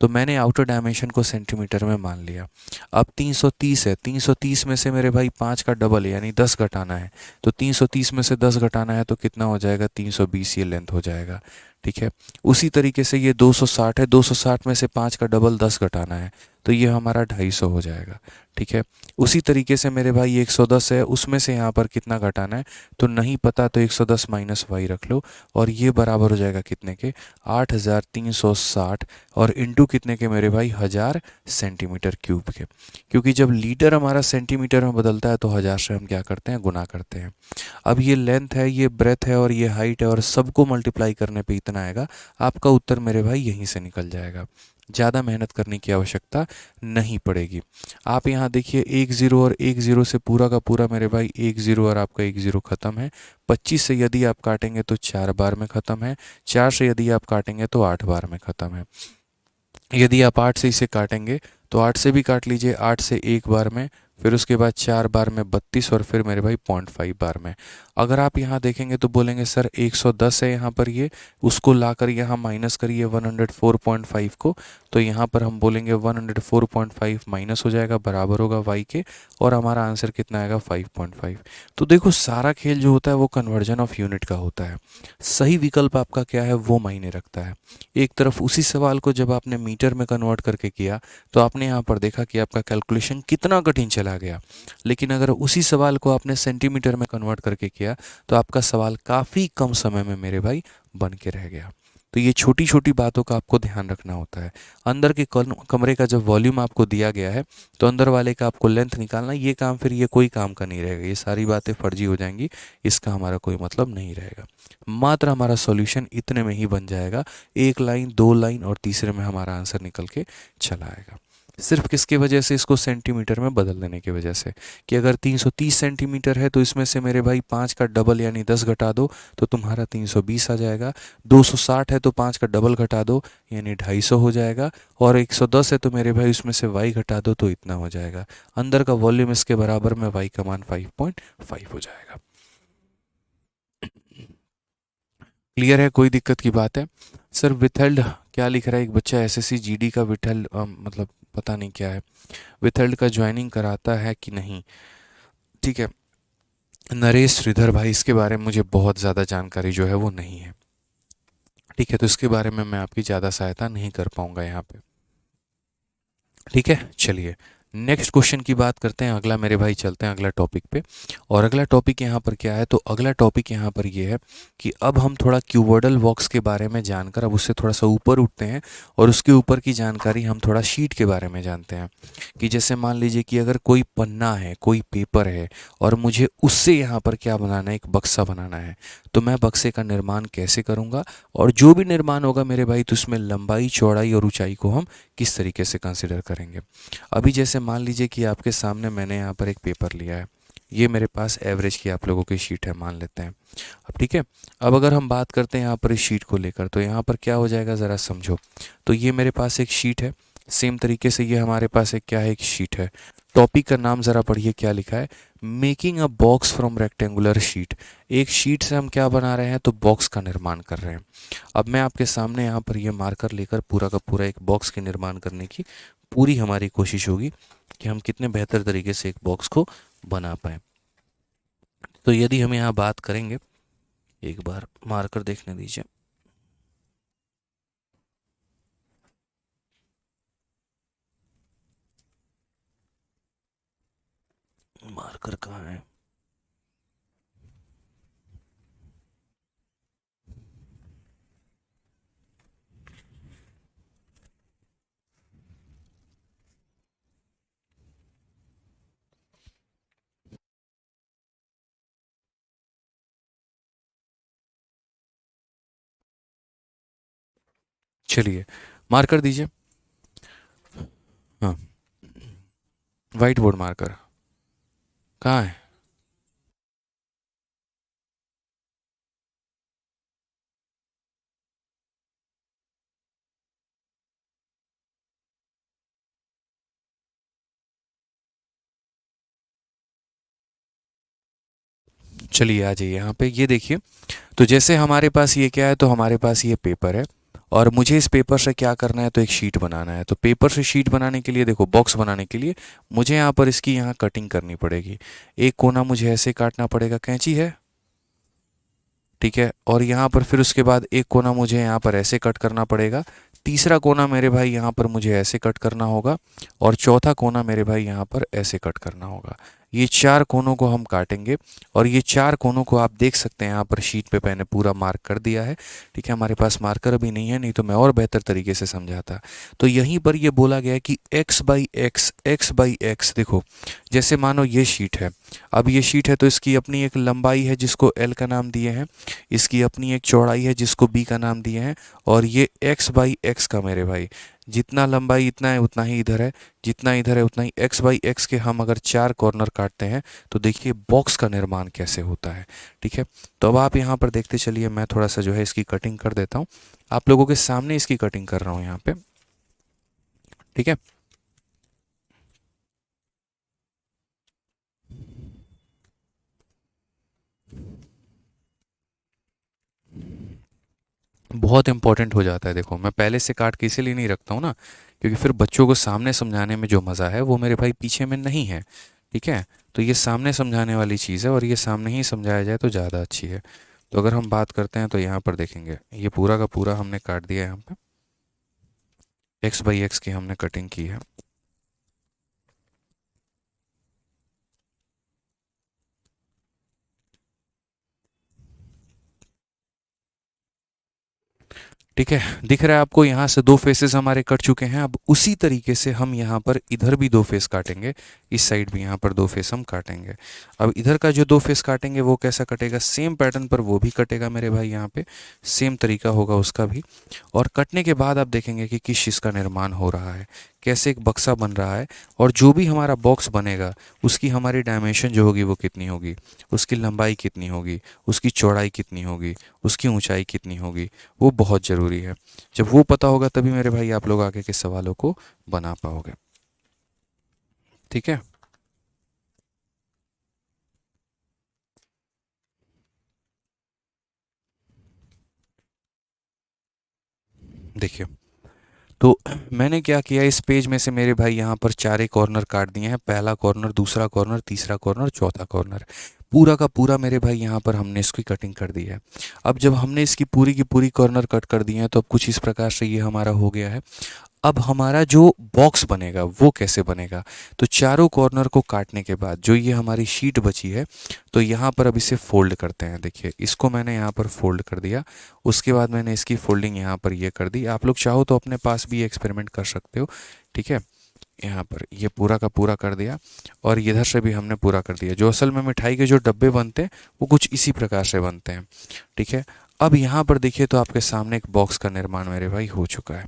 तो मैंने आउटर डायमेंशन को सेंटीमीटर में मान लिया। अब 330 है, 330 में से मेरे भाई 5 का डबल यानी 10 घटाना है, तो 330 में से 10 घटाना है तो कितना हो जाएगा, 320 ये लेंथ हो जाएगा। ठीक है, उसी तरीके से ये 260 है, 260 में से 5 का डबल 10 घटाना है तो ये हमारा 250 हो जाएगा। ठीक है, उसी तरीके से मेरे भाई 110 है, उसमें से यहाँ पर कितना घटाना है तो नहीं पता, तो 110 माइनस वाई रख लो, और ये बराबर हो जाएगा कितने के, 8360, और इंटू कितने के मेरे भाई, 1000 सेंटीमीटर क्यूब के। क्योंकि जब लीटर हमारा सेंटीमीटर में बदलता है तो 1000 से हम क्या करते हैं, गुना करते हैं। अब ये लेंथ है, ये ब्रेथ है, और ये हाइट है, और सबको मल्टीप्लाई करने पे इतना आएगा। आपका उत्तर मेरे भाई यहीं से निकल जाएगा, ज़्यादा मेहनत करने की आवश्यकता नहीं पड़ेगी। आप यहाँ देखिए 1 0 और 1 0 से पूरा का पूरा मेरे भाई 1 0 और आपका 1 0 ख़त्म है। 25 से यदि आप काटेंगे तो 4 बार में ख़त्म है। 4 से यदि आप काटेंगे तो 8 बार में ख़त्म है। यदि आप 8 से इसे काटेंगे तो 8 से भी काट लीजिए, 8 से 1 बार में, फिर उसके बाद 4 बार में 32, और फिर मेरे भाई 0.5 बार में। अगर आप यहाँ देखेंगे तो बोलेंगे सर 110 है यहाँ पर, ये उसको लाकर यहाँ माइनस करिए 104.5 को, तो यहाँ पर हम बोलेंगे 104.5 माइनस हो जाएगा, बराबर होगा y के, और हमारा आंसर कितना आएगा, 5.5। तो देखो सारा खेल जो होता है वो कन्वर्जन ऑफ यूनिट का होता है। सही विकल्प आपका क्या है वो मायने रखता है। एक तरफ उसी सवाल को जब आपने मीटर में कन्वर्ट करके किया तो आपने यहाँ पर देखा कि आपका कैलकुलेशन कितना कठिन चला गया, लेकिन अगर उसी सवाल को आपने सेंटीमीटर में कन्वर्ट करके किया तो आपका सवाल काफ़ी कम समय में मेरे भाई बन के रह गया। तो ये छोटी छोटी बातों का आपको ध्यान रखना होता है। अंदर के कमरे का जब वॉल्यूम आपको दिया गया है तो अंदर वाले का आपको लेंथ निकालना, ये काम फिर ये कोई काम का नहीं रहेगा, ये सारी बातें फर्जी हो जाएंगी, इसका हमारा कोई मतलब नहीं रहेगा। मात्र हमारा सॉल्यूशन इतने में ही बन जाएगा, 1 लाइन 2 लाइन और तीसरे में हमारा आंसर निकल के चला आएगा। सिर्फ किसके वजह से, इसको सेंटीमीटर में बदल देने की वजह से, कि अगर 330 सेंटीमीटर है तो इसमें से मेरे भाई 5 का डबल यानी 10 घटा दो तो तुम्हारा 320 आ जाएगा। 260 है तो 5 का डबल घटा दो यानी 250 हो जाएगा, और 110 है तो मेरे भाई उसमें से y घटा दो तो इतना हो जाएगा। अंदर का वॉल्यूम इसके बराबर में y का मान 5.5 हो जाएगा। क्लियर है, कोई दिक्कत की बात है? सर विथहेल्ड क्या लिख रहा है एक बच्चा, एसएससी जीडी का विथहेल्ड मतलब पता नहीं क्या है, विथहेल्ड का ज्वाइनिंग कराता है कि नहीं। ठीक है नरेश श्रीधर भाई, इसके बारे में मुझे बहुत ज़्यादा जानकारी जो है वो नहीं है। ठीक है, तो इसके बारे में मैं आपकी ज़्यादा सहायता नहीं कर पाऊंगा यहाँ पे। ठीक है, चलिए नेक्स्ट क्वेश्चन की बात करते हैं। अगला मेरे भाई चलते हैं अगला टॉपिक पे। और अगला टॉपिक यहाँ पर क्या है, तो अगला टॉपिक यहाँ पर ये है कि अब हम थोड़ा क्यूबोइडल बॉक्स के बारे में जानकर अब उससे थोड़ा सा ऊपर उठते हैं और उसके ऊपर की जानकारी हम थोड़ा शीट के बारे में जानते हैं। कि जैसे मान लीजिए कि अगर कोई पन्ना है, कोई पेपर है और मुझे उससे यहाँ पर क्या बनाना है, एक बक्सा बनाना है, तो मैं बक्से का निर्माण कैसे करूँगा, और जो भी निर्माण होगा मेरे भाई तो उसमें लंबाई, चौड़ाई और ऊंचाई को हम किस तरीके से कंसिडर करेंगे। अभी जैसे मान लीजिए कि आपके सामने मैंने यहाँ पर एक पेपर लिया है, ये मेरे पास एवरेज की आप लोगों की शीट है मान लेते हैं। अब ठीक है, अब अगर हम बात करते हैं यहाँ पर इस शीट को लेकर, तो यहाँ पर क्या हो जाएगा ज़रा समझो। तो ये मेरे पास एक शीट है, सेम तरीके से ये हमारे पास एक क्या है, एक शीट है। टॉपिक का नाम ज़रा पढ़िए क्या लिखा है, making a box from rectangular sheet. एक शीट से हम क्या बना रहे हैं, तो बॉक्स का निर्माण कर रहे हैं। अब मैं आपके सामने यहाँ पर ये मार्कर लेकर पूरा का पूरा एक बॉक्स के निर्माण करने की पूरी हमारी कोशिश होगी कि हम कितने बेहतर तरीके से एक बॉक्स को बना पाएँ। तो यदि हम यहाँ बात करेंगे, एक बार मार्कर देखने दीजिए। मार्कर कहाँ है? चलिए मार्कर दीजिए। हाँ, वाइट बोर्ड मार्कर कहाँ है? चलिए आ जाइए यहाँ पे, ये देखिए। तो जैसे हमारे पास ये क्या है, तो हमारे पास ये पेपर है और मुझे इस पेपर से क्या करना है, तो एक शीट बनाना है। तो पेपर से शीट बनाने के लिए देखो, बॉक्स बनाने के लिए मुझे यहाँ पर इसकी यहाँ कटिंग करनी पड़ेगी। एक कोना मुझे ऐसे काटना पड़ेगा, कैंची है, ठीक है। और यहाँ पर फिर उसके बाद एक कोना मुझे यहाँ पर ऐसे कट करना पड़ेगा। तीसरा कोना मेरे भाई यहाँ पर मुझे ऐसे कट करना होगा और चौथा कोना मेरे भाई यहाँ पर ऐसे कट करना होगा। ये चार कोनों को हम काटेंगे और ये चार कोनों को आप देख सकते हैं यहाँ पर शीट पे मैंने पूरा मार्क कर दिया है। ठीक है, हमारे पास मार्कर अभी नहीं है, नहीं तो मैं और बेहतर तरीके से समझाता। तो यहीं पर ये बोला गया है कि x बाई एक्स देखो, जैसे मानो ये शीट है। अब ये शीट है तो इसकी अपनी एक लंबाई है जिसको l का नाम दिए हैं, इसकी अपनी एक चौड़ाई है जिसको b का नाम दिए हैं, और ये x बाई एक्स का मेरे भाई जितना लंबाई इतना है उतना ही इधर है, जितना इधर है उतना ही। x बाई एक्स के हम अगर चार कॉर्नर काटते हैं तो देखिए बॉक्स का निर्माण कैसे होता है। ठीक है, तो अब आप यहाँ पर देखते चलिए, मैं थोड़ा सा जो है इसकी कटिंग कर देता हूँ, आप लोगों के सामने इसकी कटिंग कर रहा हूँ यहाँ पे। ठीक है, बहुत इंपॉर्टेंट हो जाता है। देखो मैं पहले से काट के इसीलिए नहीं रखता हूँ ना, क्योंकि फिर बच्चों को सामने समझाने में जो मज़ा है वो मेरे भाई पीछे में नहीं है। ठीक है, तो ये सामने समझाने वाली चीज़ है और ये सामने ही समझाया जाए तो ज़्यादा अच्छी है। तो अगर हम बात करते हैं तो यहाँ पर देखेंगे, ये पूरा का पूरा हमने काट दिया है। यहाँ पे एक्स बाई एक्स की हमने कटिंग की है। ठीक है, दिख रहा है आपको, यहाँ से दो फेसेस हमारे कट चुके हैं। अब उसी तरीके से हम यहाँ पर इधर भी दो फेस काटेंगे, इस साइड भी यहाँ पर दो फेस हम काटेंगे। अब इधर का जो दो फेस काटेंगे वो कैसा कटेगा, सेम पैटर्न पर वो भी कटेगा मेरे भाई, यहाँ पे सेम तरीका होगा उसका भी। और कटने के बाद आप देखेंगे कि किस चीज़ का निर्माण हो रहा है, कैसे एक बक्सा बन रहा है, और जो भी हमारा बॉक्स बनेगा उसकी हमारी डायमेंशन जो होगी वो कितनी होगी, उसकी लंबाई कितनी होगी, उसकी चौड़ाई कितनी होगी, उसकी ऊंचाई कितनी होगी, वो बहुत ज़रूरी है। जब वो पता होगा तभी मेरे भाई आप लोग आगे के सवालों को बना पाओगे। ठीक है, देखिए। तो मैंने क्या किया, इस पेज में से मेरे भाई यहाँ पर चारे कॉर्नर काट दिए हैं, पहला कॉर्नर, दूसरा कॉर्नर, तीसरा कॉर्नर, चौथा कॉर्नर, पूरा का पूरा मेरे भाई यहाँ पर हमने इसकी कटिंग कर दी है। अब जब हमने इसकी पूरी की पूरी कॉर्नर कट कर दी है तो अब कुछ इस प्रकार से ये हमारा हो गया है। अब हमारा जो बॉक्स बनेगा वो कैसे बनेगा, तो चारों कॉर्नर को काटने के बाद जो ये हमारी शीट बची है, तो यहाँ पर अब इसे फोल्ड करते हैं। देखिए इसको मैंने यहाँ पर फोल्ड कर दिया, उसके बाद मैंने इसकी फोल्डिंग यहाँ पर ये कर दी। आप लोग चाहो तो अपने पास भी एक्सपेरिमेंट कर सकते हो, ठीक है। यहाँ पर ये पूरा का पूरा कर दिया और इधर से भी हमने पूरा कर दिया। जो असल में मिठाई के जो डब्बे बनते हैं वो कुछ इसी प्रकार से बनते हैं, ठीक है। अब यहाँ पर देखिए तो आपके सामने एक बॉक्स का निर्माण मेरे भाई हो चुका है।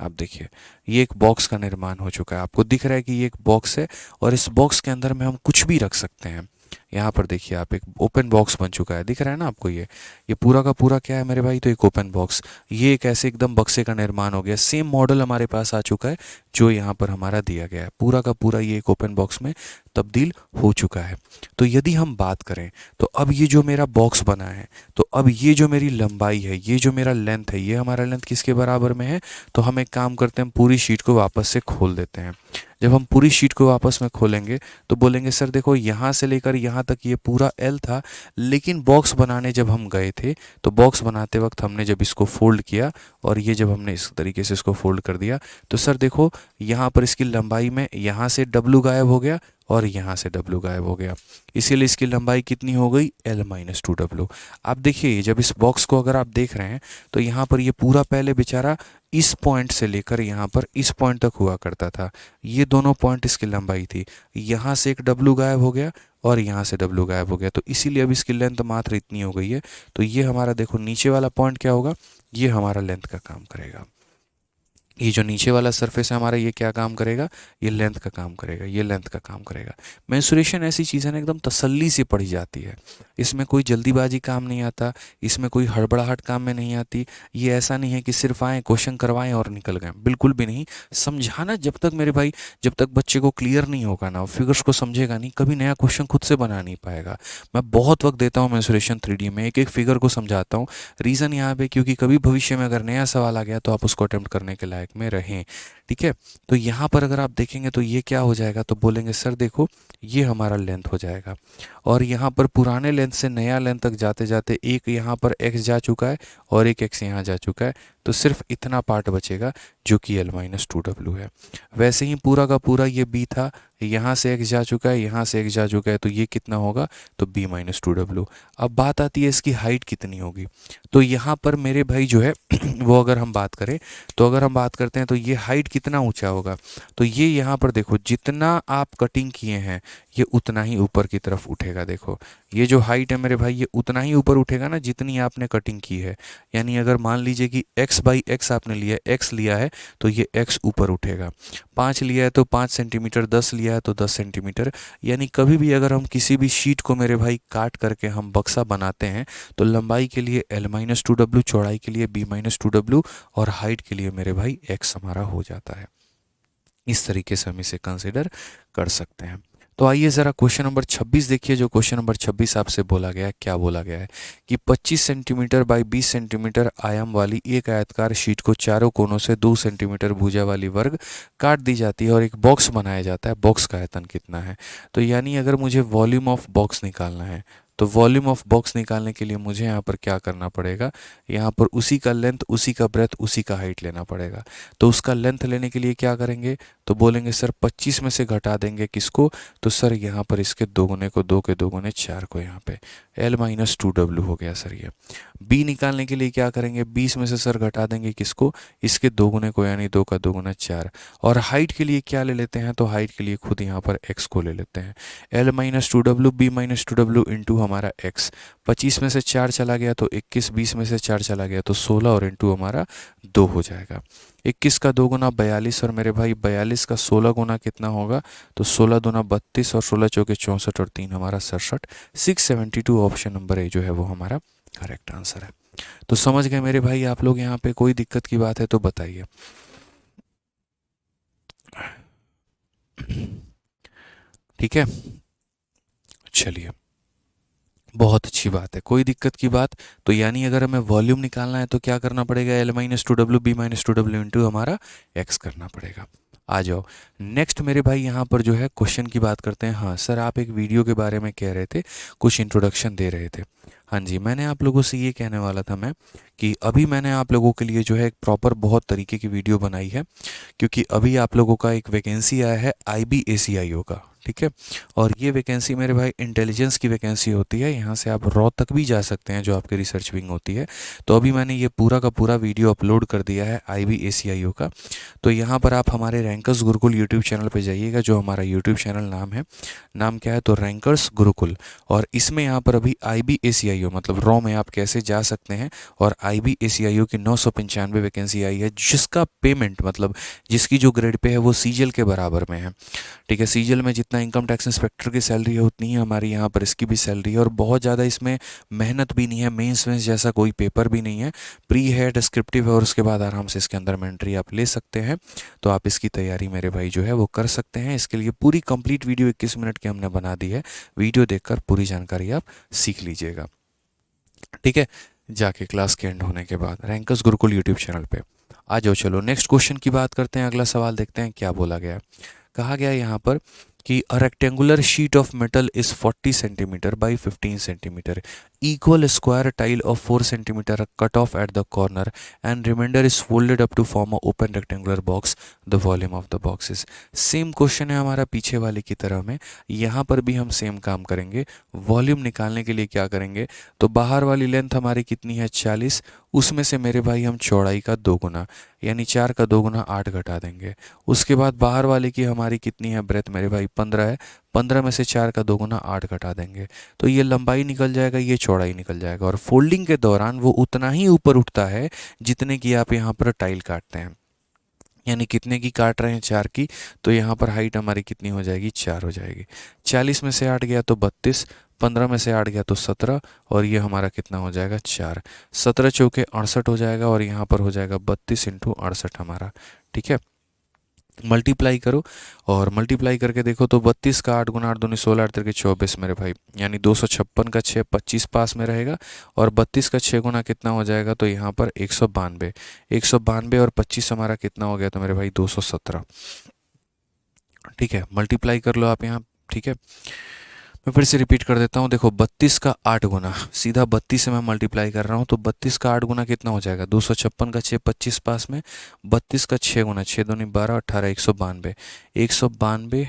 आप देखिए ये एक बॉक्स का निर्माण हो चुका है, आपको दिख रहा है कि ये एक बॉक्स है और इस बॉक्स के अंदर में हम कुछ भी रख सकते हैं। यहाँ पर देखिए आप, एक ओपन बॉक्स बन चुका है, दिख रहा है ना आपको। ये पूरा का पूरा क्या है मेरे भाई, तो एक ओपन बॉक्स। ये एक ऐसे एकदम बक्से का निर्माण हो गया। सेम मॉडल हमारे पास आ चुका है जो यहाँ पर हमारा दिया गया है, पूरा का पूरा ये एक ओपन बॉक्स में तब्दील हो चुका है। तो यदि हम बात करें तो अब ये जो मेरा बॉक्स बना है, तो अब ये जो मेरी लंबाई है, ये जो मेरा लेंथ है, ये हमारा लेंथ किसके बराबर में है, तो हम एक काम करते हैं, पूरी शीट को वापस से खोल देते हैं। जब हम पूरी शीट को वापस में खोलेंगे तो बोलेंगे सर देखो यहाँ से लेकर यहाँ तक ये पूरा एल था, लेकिन बॉक्स बनाने जब हम गए थे तो बॉक्स बनाते वक्त हमने जब इसको फोल्ड किया और ये जब हमने इस तरीके से इसको फोल्ड कर दिया, तो सर देखो यहाँ पर इसकी लंबाई में यहाँ से डब्लू गायब हो गया और यहाँ से डब्लू गायब हो गया, इसीलिए इसकी लंबाई कितनी हो गई, एल माइनस टू डब्लू। आप देखिए जब इस बॉक्स को अगर आप देख रहे हैं तो यहाँ पर ये पूरा पहले बेचारा इस पॉइंट से लेकर यहाँ पर इस पॉइंट तक हुआ करता था, ये दोनों पॉइंट इसकी लंबाई थी। यहाँ से एक डब्लू गायब हो गया और यहाँ से डब्लू गायब हो गया, तो इसीलिए अब इसकी लेंथ मात्र इतनी हो गई है। तो ये हमारा देखो नीचे वाला पॉइंट क्या होगा, ये हमारा लेंथ का काम करेगा। ये जो नीचे वाला सरफेस है हमारा, ये क्या काम करेगा, ये लेंथ का काम करेगा, ये लेंथ का काम करेगा। मेंसुरेशन ऐसी चीज़ है ना, एकदम तसल्ली से पढ़ी जाती है, इसमें कोई जल्दीबाजी काम नहीं आता, इसमें कोई हड़बड़ाहट काम में नहीं आती। ये ऐसा नहीं है कि सिर्फ आए क्वेश्चन करवाएं और निकल गए, बिल्कुल भी नहीं। समझाना जब तक मेरे भाई, जब तक बच्चे को क्लियर नहीं होगा ना, फिगर्स को समझेगा नहीं, कभी नया क्वेश्चन खुद से बना नहीं पाएगा। मैं बहुत वक्त देता हूँ मेंसुरेशन 3D में, एक एक फिगर को समझाता हूँ। रीज़न यहाँ पे क्योंकि कभी भविष्य में अगर नया सवाल आ गया तो आप उसको अटेम्प्ट करने के लायक में रहें, ठीक है। तो यहाँ पर अगर आप देखेंगे तो ये क्या हो जाएगा, तो बोलेंगे सर देखो ये हमारा लेंथ हो जाएगा और यहाँ पर पुराने लेंथ से नया लेंथ तक जाते जाते एक यहाँ पर x जा चुका है और एक x यहाँ जा चुका है, तो सिर्फ इतना पार्ट बचेगा जो कि l माइनस टू डब्लू है। वैसे ही पूरा का पूरा ये b था, यहाँ से x जा चुका है, यहाँ से x जा चुका है, तो ये कितना होगा, तो b माइनस टू डब्लू। अब बात आती है इसकी हाइट कितनी होगी, तो यहाँ पर मेरे भाई जो है वो अगर हम बात करें, तो अगर हम बात करते हैं तो ये हाइट कितना ऊंचा होगा, तो ये यहाँ पर देखो जितना आप कटिंग किए हैं ये उतना ही ऊपर की तरफ उठेगा। देखो ये जो हाइट है मेरे भाई ये उतना ही ऊपर उठेगा ना जितनी आपने कटिंग की है। यानी अगर मान लीजिए कि x बाई एक्स आपने लिया, x लिया है तो ये x ऊपर उठेगा, 5 लिया है तो 5 सेंटीमीटर, 10 लिया है तो 10 सेंटीमीटर। यानी कभी भी अगर हम किसी भी शीट को मेरे भाई काट करके हम बक्सा बनाते हैं तो लंबाई के लिए l माइनस टू डब्लू, चौड़ाई के लिए b माइनस टू डब्लू और हाइट के लिए मेरे भाई x हमारा हो जाता है। इस तरीके से हम इसे कंसिडर कर सकते हैं। तो आइए ज़रा क्वेश्चन नंबर 26 देखिए। जो क्वेश्चन नंबर 26 आपसे बोला गया है, क्या बोला गया है कि 25 सेंटीमीटर बाई 20 सेंटीमीटर आयाम वाली एक आयताकार शीट को चारों कोनों से 2 सेंटीमीटर भुजा वाली वर्ग काट दी जाती है और एक बॉक्स बनाया जाता है। बॉक्स का आयतन कितना है, तो यानी अगर मुझे वॉल्यूम ऑफ बॉक्स निकालना है तो वॉल्यूम ऑफ बॉक्स निकालने के लिए मुझे यहाँ पर क्या करना पड़ेगा, यहाँ पर उसी का लेंथ, उसी का ब्रेथ, उसी का हाइट लेना पड़ेगा। तो उसका लेंथ लेने के लिए क्या करेंगे, तो बोलेंगे सर 25 में से घटा देंगे किसको, तो सर यहाँ पर इसके दोगुने को, 2 के दोगुने 4 को, यहाँ पे L माइनस टू डब्लू हो गया सर ये। B निकालने के लिए क्या करेंगे, 20 में से सर घटा देंगे किसको, इसके दोगुने को, यानी 2 का दोगुना 4। और हाइट के लिए क्या ले लेते हैं, तो हाइट के लिए खुद यहाँ पर x को ले लेते हैं, L minus two W, B minus two W into हमारा x। 25 में से 4 चला गया तो 21, 20 में से 4 चला गया तो 16 और इंटू हमारा 2 हो जाएगा। 21 का 2 गुना 42 और मेरे भाई 42 का 16 गुना कितना होगा, तो 16 दूना 32 और 16 चौके 64 और 3 हमारा 67। 672 ऑप्शन नंबर ए जो है वो हमारा करेक्ट आंसर है। तो समझ गए मेरे भाई आप लोग, यहाँ पे कोई दिक्कत की बात है तो बताइए। ठीक है, चलिए बहुत अच्छी बात है, कोई दिक्कत की बात। तो यानी अगर हमें वॉल्यूम निकालना है तो क्या करना पड़ेगा, L minus two W, B minus two W into हमारा x करना पड़ेगा। आ जाओ नेक्स्ट मेरे भाई, यहाँ पर जो है क्वेश्चन की बात करते हैं। हाँ सर आप एक वीडियो के बारे में कह रहे थे, कुछ इंट्रोडक्शन दे रहे थे। हाँ जी, मैंने आप लोगों से ये कहने वाला था मैं कि अभी मैंने आप लोगों के लिए जो है एक प्रॉपर बहुत तरीके की वीडियो बनाई है, क्योंकि अभी आप लोगों का एक वैकेंसी आया है IBACIO का, ठीक है। और ये वैकेंसी मेरे भाई इंटेलिजेंस की वैकेंसी होती है, यहाँ से आप रॉ तक भी जा सकते हैं जो आपके रिसर्च विंग होती है। तो अभी मैंने ये पूरा का पूरा वीडियो अपलोड कर दिया है IBACIO का। तो यहाँ पर आप हमारे रैंकर्स गुरुकुल यूट्यूब चैनल पर जाइएगा, जो हमारा यूट्यूब चैनल नाम है, नाम क्या है तो रैंकर्स गुरुकुल। और इसमें यहाँ पर अभी IBACIO मतलब रॉ में आप कैसे जा सकते हैं, और IBACIO की 995 वैकेंसी आई है, जिसका पेमेंट मतलब जिसकी जो ग्रेड पे है वो सीजीएल के बराबर में है, ठीक है। सीजीएल में जितना इनकम टैक्स इंस्पेक्टर की सैलरी है उतनी ही हमारी यहाँ पर इसकी भी सैलरी है, और बहुत ज़्यादा इसमें मेहनत भी नहीं है, मेंस वेंस जैसा कोई पेपर भी नहीं है, प्री है, डिस्क्रिप्टिव है, और उसके बाद आराम से इसके अंदर में एंट्री आप ले सकते हैं। तो आप इसकी तैयारी मेरे भाई जो है वो कर सकते हैं। इसके लिए पूरी कंप्लीट वीडियो 21 मिनट की हमने बना दी है, वीडियो देखकर पूरी जानकारी आप सीख लीजिएगा, ठीक है। जाके क्लास के एंड होने के बाद रैंकर्स गुरुकुल यूट्यूब चैनल पे आ जाओ। चलो नेक्स्ट क्वेश्चन की बात करते हैं, अगला सवाल देखते हैं क्या बोला गया। कहा गया यहाँ पर कि a rectangular sheet of metal is 40 centimetre by 15 centimetre, equal square tile of 4 centimeter cut off at the corner and remainder is folded up to form a open rectangular box, the volume of the box is। Same question है हमारा पीछे वाले की तरह में, यहाँ पर भी हम सेम काम करेंगे। वॉल्यूम निकालने के लिए क्या करेंगे, तो बाहर वाली लेंथ हमारी कितनी है 40, उसमें से मेरे भाई हम चौड़ाई का 2 गुना यानी 4 का 2 गुना 8 घटा देंगे। उसके बाद बाहर वाले की हमारी कितनी है ब्रेथ मेरे भाई 15 है, 15 में से 4 का 2 गुना 8 घटा देंगे, तो ये लंबाई निकल जाएगा, ये चौड़ाई निकल जाएगा। और फोल्डिंग के दौरान वो उतना ही ऊपर उठता है जितने की आप यहाँ पर टाइल काटते हैं, यानी कितने की काट रहे हैं 4 की, तो यहाँ पर हाइट हमारी कितनी हो जाएगी 4 हो जाएगी। 40 में से 8 गया तो 32, 15 में से 8 गया तो 17, और ये हमारा कितना हो जाएगा 4, 17 चौके 68 हो जाएगा, और यहाँ पर हो जाएगा 32 इंटू 68 हमारा, ठीक है। मल्टीप्लाई करो, और मल्टीप्लाई करके देखो तो 32 का 8 गुना 8 दूनी 16 8 तिरके 24 मेरे भाई, यानी 256 का 6 25 पास में रहेगा, और 32 का 6 गुना कितना हो जाएगा, तो यहाँ पर 192, 192 और 25 हमारा कितना हो गया तो मेरे भाई 217, ठीक है। मल्टीप्लाई कर लो आप यहाँ, ठीक है। मैं फिर से रिपीट कर देता हूँ, देखो 32 का 8 गुना, सीधा 32 से मैं मल्टीप्लाई कर रहा हूँ, तो 32 का 8 गुना कितना हो जाएगा 256 का 6 25 पास में, 32 का 6 गुना 6 दूनी 12 18 192, 192,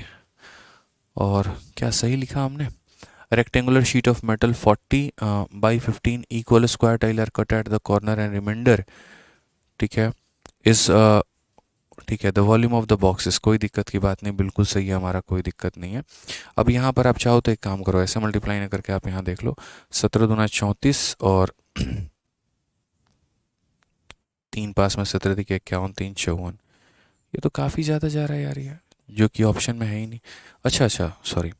और क्या सही लिखा हमने, रेक्टेंगुलर शीट ऑफ मेटल 40 बाई 15 equal square tile are cut at the corner and reminder, ठीक है, इस ठीक है, the volume of the boxes, कोई दिक्कत की बात नहीं, बिल्कुल सही है हमारा, कोई दिक्कत नहीं है। अब यहाँ पर आप चाहो तो एक काम करो, ऐसे मल्टीप्लाई ना करके आप यहाँ देख लो, 17 दूना 34 और 3 पास में 17 दिखे 51 3 54, ये तो काफ़ी ज़्यादा जा रहा है यार, ये जो कि ऑप्शन में है ही नहीं। अच्छा सॉरी,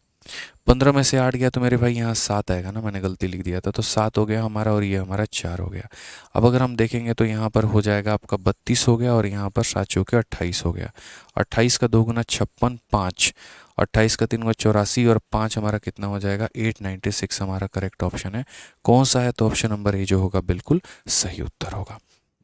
15 में से 8 गया तो मेरे भाई यहाँ 7 आएगा ना, मैंने गलती लिख दिया था, तो 7 हो गया हमारा, और ये हमारा 4 हो गया। अब अगर हम देखेंगे तो यहाँ पर हो जाएगा आपका 32 हो गया, और यहाँ पर 7 चौके 28 हो गया, 28 का 2 गुना 56 5, 28 का 3 गुना 84, और 5 हमारा कितना हो जाएगा 896 हमारा करेक्ट ऑप्शन है। कौन सा है, तो ऑप्शन नंबर ए जो होगा बिल्कुल सही उत्तर होगा,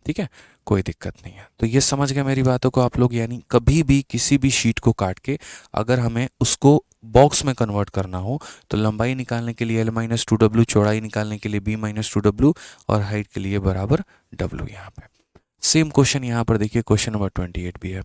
ठीक है, कोई दिक्कत नहीं है। तो ये समझ गए मेरी बातों को आप लोग, यानी कभी भी किसी भी शीट को काट के अगर हमें उसको बॉक्स में कन्वर्ट करना हो तो लंबाई निकालने के लिए L-2W, चौड़ाई निकालने के लिए B-2W, और हाइट के लिए बराबर W। यहाँ पे सेम क्वेश्चन यहाँ पर देखिए, क्वेश्चन नंबर 28 भी है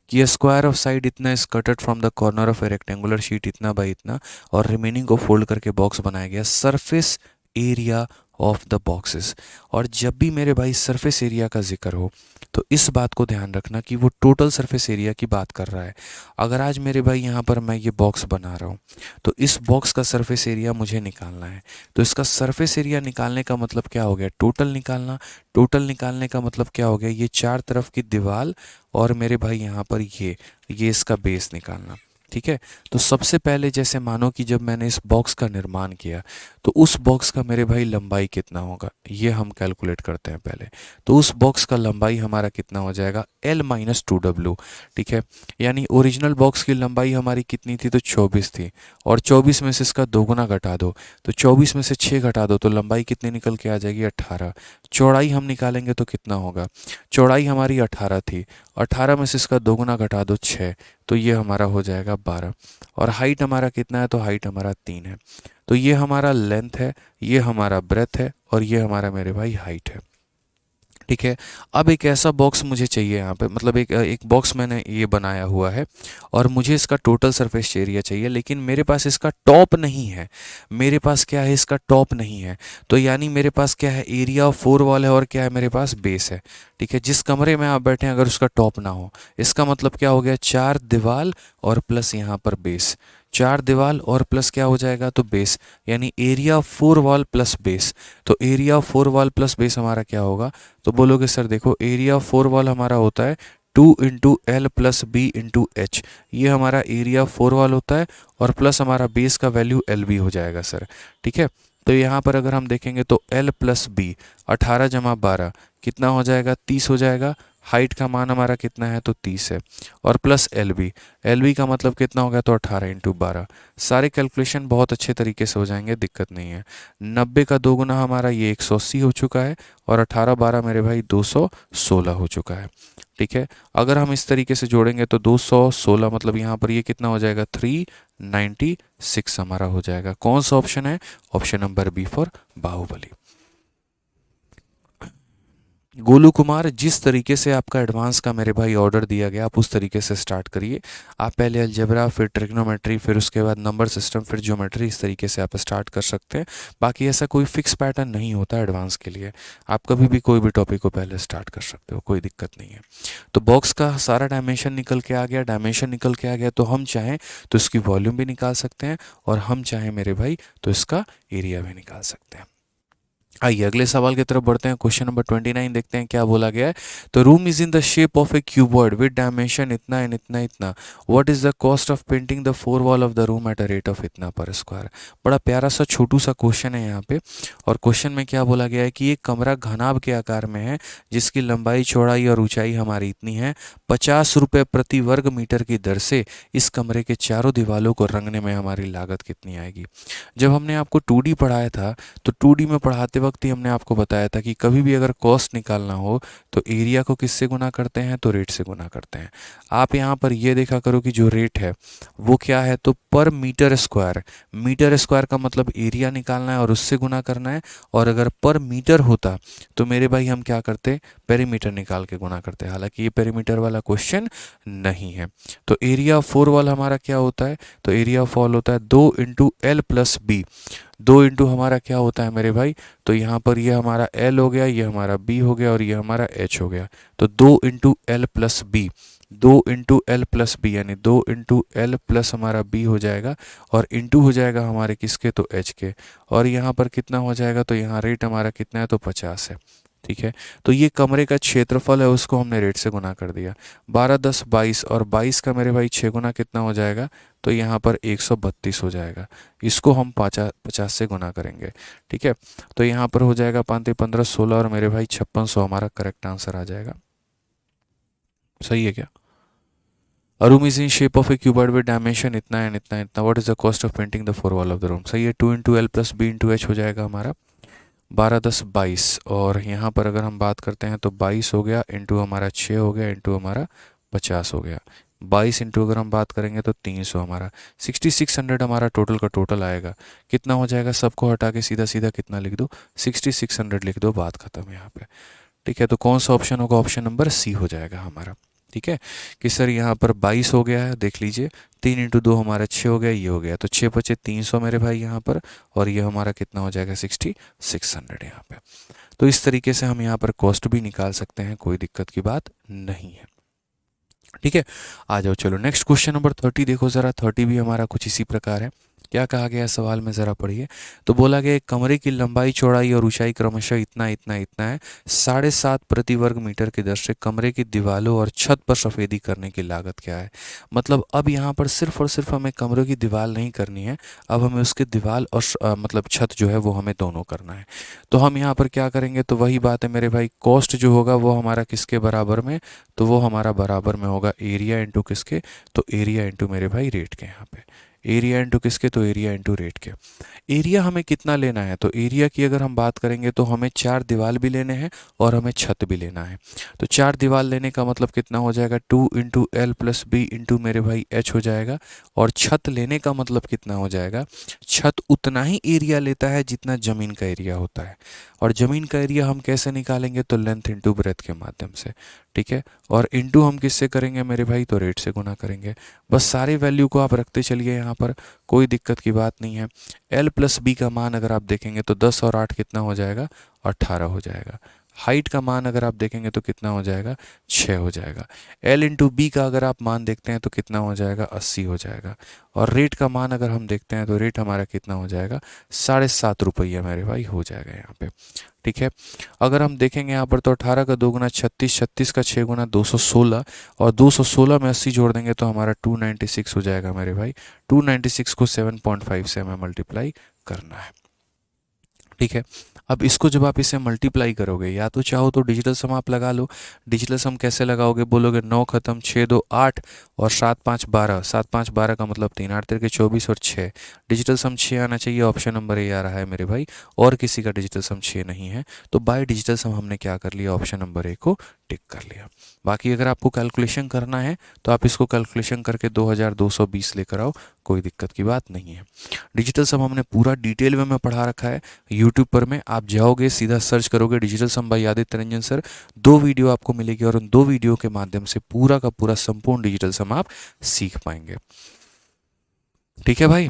कि स्क्वायर ऑफ साइड इतना is कटेड from the corner of A rectangular sheet इतना बाई इतना, और रिमेनिंग को फोल्ड करके बॉक्स बनाया गया, surface area of the boxes. और जब भी मेरे भाई सरफेस एरिया का जिक्र हो तो इस बात को ध्यान रखना कि वो टोटल सरफेस एरिया की बात कर रहा है। अगर आज मेरे भाई यहाँ पर मैं ये बॉक्स बना रहा हूँ, तो इस बॉक्स का सरफेस एरिया मुझे निकालना है, तो इसका सरफेस एरिया निकालने का मतलब क्या हो गया, टोटल निकालना। टोटल निकालने का मतलब क्या हो गया, ये 4 तरफ की दीवार, और मेरे भाई यहाँ पर ये इसका बेस निकालना, ठीक है। तो सबसे पहले जैसे मानो कि जब मैंने इस बॉक्स का निर्माण किया, तो उस बॉक्स का मेरे भाई लंबाई कितना होगा, ये हम कैलकुलेट करते हैं पहले। तो उस बॉक्स का लंबाई हमारा कितना हो जाएगा L-2W, ठीक है। यानी ओरिजिनल बॉक्स की लंबाई हमारी कितनी थी, तो 24 थी, और 24 में से इसका 2 गुना घटा दो, तो 24 में से 6 घटा दो, तो लंबाई कितनी निकल के आ जाएगी 18। चौड़ाई हम निकालेंगे तो कितना होगा, चौड़ाई हमारी 18 थी, 18 में से इसका 2 गुना घटा दो 6, तो ये हमारा हो जाएगा 12। और हाइट हमारा कितना है, तो हाइट हमारा 3 है। तो ये हमारा लेंथ है, ये हमारा ब्रेथ है, और ये हमारा मेरे भाई हाइट है। ठीक है। अब एक ऐसा बॉक्स मुझे चाहिए यहाँ पे, मतलब एक बॉक्स मैंने ये बनाया हुआ है और मुझे इसका टोटल सरफेस एरिया चाहिए, लेकिन मेरे पास इसका टॉप नहीं है। मेरे पास क्या है, इसका टॉप नहीं है। तो यानी मेरे पास क्या है, एरिया ऑफ 4 वॉल है और क्या है, मेरे पास बेस है। ठीक है। जिस कमरे में आप बैठे हैं अगर उसका टॉप ना हो, इसका मतलब क्या हो गया, 4 दीवार और प्लस यहाँ पर बेस। 4 दीवार और प्लस क्या हो जाएगा, तो बेस, यानी एरिया 4 वॉल प्लस बेस। तो एरिया 4 वॉल प्लस बेस हमारा क्या होगा, तो बोलोगे सर देखो एरिया 4 वॉल हमारा होता है 2 into L plus B into H. ये हमारा एरिया 4 वॉल होता है और प्लस हमारा बेस का वैल्यू एल बी हो जाएगा सर। ठीक है। तो यहाँ पर अगर हम देखेंगे तो एल प्लस बी 18 जमा 12 कितना हो जाएगा, 30 हो जाएगा। हाइट का मान हमारा कितना है, तो 30 है। और प्लस एल बी का मतलब कितना होगा, तो 18 इंटू 12। सारे कैलकुलेशन बहुत अच्छे तरीके से हो जाएंगे, दिक्कत नहीं है। 90 का 2 गुना हमारा ये 180 हो चुका है और 18 12 मेरे भाई 216 हो चुका है। ठीक है। अगर हम इस तरीके से जोड़ेंगे तो 216 मतलब यहाँ पर ये कितना हो जाएगा, 396 हमारा हो जाएगा। कौन सा ऑप्शन है, option number B for Baahubali. Golu Kumar, जिस तरीके से आपका एडवांस का मेरे भाई ऑर्डर दिया गया आप उस तरीके से स्टार्ट करिए। आप पहले अलजेब्रा, फिर ट्रिग्नोमेट्री, फिर उसके बाद नंबर सिस्टम, फिर ज्योमेट्री, इस तरीके से आप स्टार्ट कर सकते हैं। बाकी ऐसा कोई फिक्स पैटर्न नहीं होता एडवांस के लिए, आप कभी भी कोई भी टॉपिक को पहले स्टार्ट कर सकते हो, कोई दिक्कत नहीं है। तो बॉक्स का सारा डायमेंशन निकल के आ गया, डायमेंशन निकल के आ गया तो हम चाहें तो इसकी वॉल्यूम भी निकाल सकते हैं और हम चाहें मेरे भाई तो इसका एरिया भी निकाल सकते हैं। आइए अगले सवाल की तरफ बढ़ते हैं। क्वेश्चन नंबर 29 देखते हैं क्या बोला गया है। तो room is in the shape of A cuboid with dimension इतना एंड इतना इतना। What is the cost of painting the 4 wall of the room at a rate of इतना पर स्क्वायर। बड़ा प्यारा सा छोटू सा क्वेश्चन है यहाँ पे। और क्वेश्चन में क्या बोला गया है कि एक कमरा घनाभ के आकार में है जिसकी लंबाई, चौड़ाई और ऊंचाई हमारी इतनी है। 50 रुपये प्रति वर्ग मीटर की दर से इस कमरे के चारों दीवालों को रंगने में हमारी लागत कितनी आएगी। जब हमने आपको 2D पढ़ाया था तो 2D में पढ़ाते वक्त ही हमने आपको बताया था कि कभी भी अगर कॉस्ट निकालना हो तो एरिया को किससे गुना करते हैं, तो रेट से गुना करते हैं। आप यहाँ पर ये देखा करो कि जो रेट है वो क्या है, तो पर मीटर स्क्वायर। मीटर स्क्वायर का मतलब एरिया निकालना है और उससे गुना करना है। और अगर पर मीटर होता तो मेरे भाई हम क्या करते, पेरीमीटर निकाल के गुना करते। हालांकि ये पेरीमीटर वाला क्वेश्चन नहीं है। तो एरिया ऑफ 4 वॉल हमारा क्या होता है, तो एरिया ऑफ वॉल होता है 2 into L plus B. 2 into हमारा क्या होता है मेरे भाई, तो यहाँ पर ये हमारा L हो गया, ये हमारा B हो गया और ये हमारा H हो गया। तो 2 into L plus B, 2 into L plus B यानी 2 इंटू एल प्लस हमारा B हो जाएगा और इंटू हो जाएगा हमारे किसके, तो H के। और यहाँ पर कितना हो जाएगा, तो यहाँ रेट हमारा कितना है, तो 50 है। ठीक है। तो ये कमरे का क्षेत्रफल है, उसको हमने रेट से गुना कर दिया। 12 10 22 और 22 का मेरे भाई 6 गुना कितना हो जाएगा, तो यहाँ पर 132 हो जाएगा। इसको हम 50 से गुना करेंगे। ठीक है। तो यहाँ पर हो जाएगा 5 15 16 और मेरे भाई 5600 हमारा करेक्ट आंसर आ जाएगा। सही है क्या। A room is in shape of a cuboid with dimension इतना एंड इतना इतना। What is the cost of painting the 4 wall of the room. सही है। 2 into L plus B into H हो जाएगा हमारा 12 10 22। और यहाँ पर अगर हम बात करते हैं तो 22 हो गया इंटू हमारा 6 हो गया इंटू हमारा 50 हो गया। 22 इंटू अगर हम बात करेंगे तो 300 हमारा 6600 हमारा टोटल का टोटल आएगा। कितना हो जाएगा, सबको हटा के सीधा सीधा कितना लिख दो, 6600 लिख दो, बात खत्म यहाँ पे। ठीक है। तो कौन सा ऑप्शन होगा, ऑप्शन नंबर सी हो जाएगा हमारा। ठीक है। कि सर यहाँ पर 22 हो गया है, देख लीजिए 3 इंटू 2 हमारा 6 हो गया, ये हो गया तो 6 बचे 300 मेरे भाई यहाँ पर। और ये हमारा कितना हो जाएगा, 6600 यहाँ पे। तो इस तरीके से हम यहाँ पर कॉस्ट भी निकाल सकते हैं, कोई दिक्कत की बात नहीं है। ठीक है। आ जाओ चलो नेक्स्ट क्वेश्चन नंबर 30 देखो ज़रा। 30 भी हमारा कुछ इसी प्रकार है। क्या कहा गया है सवाल में, ज़रा पढ़िए। तो बोला गया कमरे की लंबाई, चौड़ाई और ऊंचाई क्रमशः इतना इतना इतना है। 7.5 प्रति वर्ग मीटर की दर से कमरे की दीवारों और छत पर सफ़ेदी करने की लागत क्या है। मतलब अब यहाँ पर सिर्फ और सिर्फ हमें कमरों की दीवार नहीं करनी है, अब हमें उसके दीवार और मतलब छत जो है वो हमें दोनों करना है। तो हम यहाँ पर क्या करेंगे, तो वही बात है मेरे भाई, कॉस्ट जो होगा वो हमारा किसके बराबर में, तो वो हमारा बराबर में होगा एरिया इंटू किसके, तो एरिया इंटू मेरे भाई रेट के। यहाँ पे एरिया इंटू किसके, तो एरिया इंटू रेट के। एरिया हमें कितना लेना है, तो एरिया की अगर हम बात करेंगे तो हमें 4 दीवार भी लेने हैं और हमें छत भी लेना है। तो 4 दीवार लेने का मतलब कितना हो जाएगा, 2 × L + B इंटू मेरे भाई H हो जाएगा। और छत लेने का मतलब कितना हो जाएगा, छत उतना ही एरिया लेता है जितना ज़मीन का एरिया होता है। और ज़मीन का एरिया हम कैसे निकालेंगे, तो लेंथ इंटू ब्रेथ के माध्यम से, ठीक है। और इंटू हम किससे करेंगे मेरे भाई, तो रेट से गुना करेंगे। बस सारे वैल्यू को आप रखते चलिए यहाँ पर, कोई दिक्कत की बात नहीं है। L + B का मान अगर आप देखेंगे तो 10 और 8 कितना हो जाएगा, 18 हो जाएगा। हाइट का मान अगर आप देखेंगे तो कितना हो जाएगा, 6 हो जाएगा। L × B का अगर आप मान देखते हैं तो कितना हो जाएगा, 80 हो जाएगा। और रेट का मान अगर हम देखते हैं तो रेट हमारा कितना हो जाएगा, 7.5 रुपया मेरे भाई हो जाएगा यहाँ पे, ठीक है। अगर हम देखेंगे यहाँ पर तो 18 का 2 × 36, 36 का 6 × 216, और 216 में 80 जोड़ देंगे तो हमारा 296 हो जाएगा मेरे भाई। 296 को 7.5 से हमें मल्टीप्लाई करना है, ठीक है। अब इसको जब आप इसे मल्टीप्लाई करोगे, या तो चाहो तो डिजिटल सम आप लगा लो। डिजिटल सम कैसे लगाओगे, बोलोगे 9 खत्म 6 2 8 और 7 5 12, 7 5 12 का मतलब 3 8 3 24 और 6। डिजिटल सम 6 आना चाहिए, ऑप्शन नंबर ए आ रहा है मेरे भाई, और किसी का डिजिटल सम 6 नहीं है। तो बाय डिजिटल सम हमने क्या कर लिया, ऑप्शन नंबर ए को टिक कर लिया। बाकी अगर आपको कैलकुलेशन करना है तो आप इसको कैलकुलेशन करके 2220 लेकर आओ, कोई दिक्कत की बात नहीं है। डिजिटल सम हमने पूरा डिटेल में पढ़ा रखा है यूट्यूब पर, में आप जाओगे सीधा सर्च करोगे digital sum by Aditya Ranjan sir, 2 video आपको मिलेगी और उन 2 वीडियो के माध्यम से पूरा का पूरा संपूर्ण डिजिटल सम आप सीख पाएंगे, ठीक है भाई।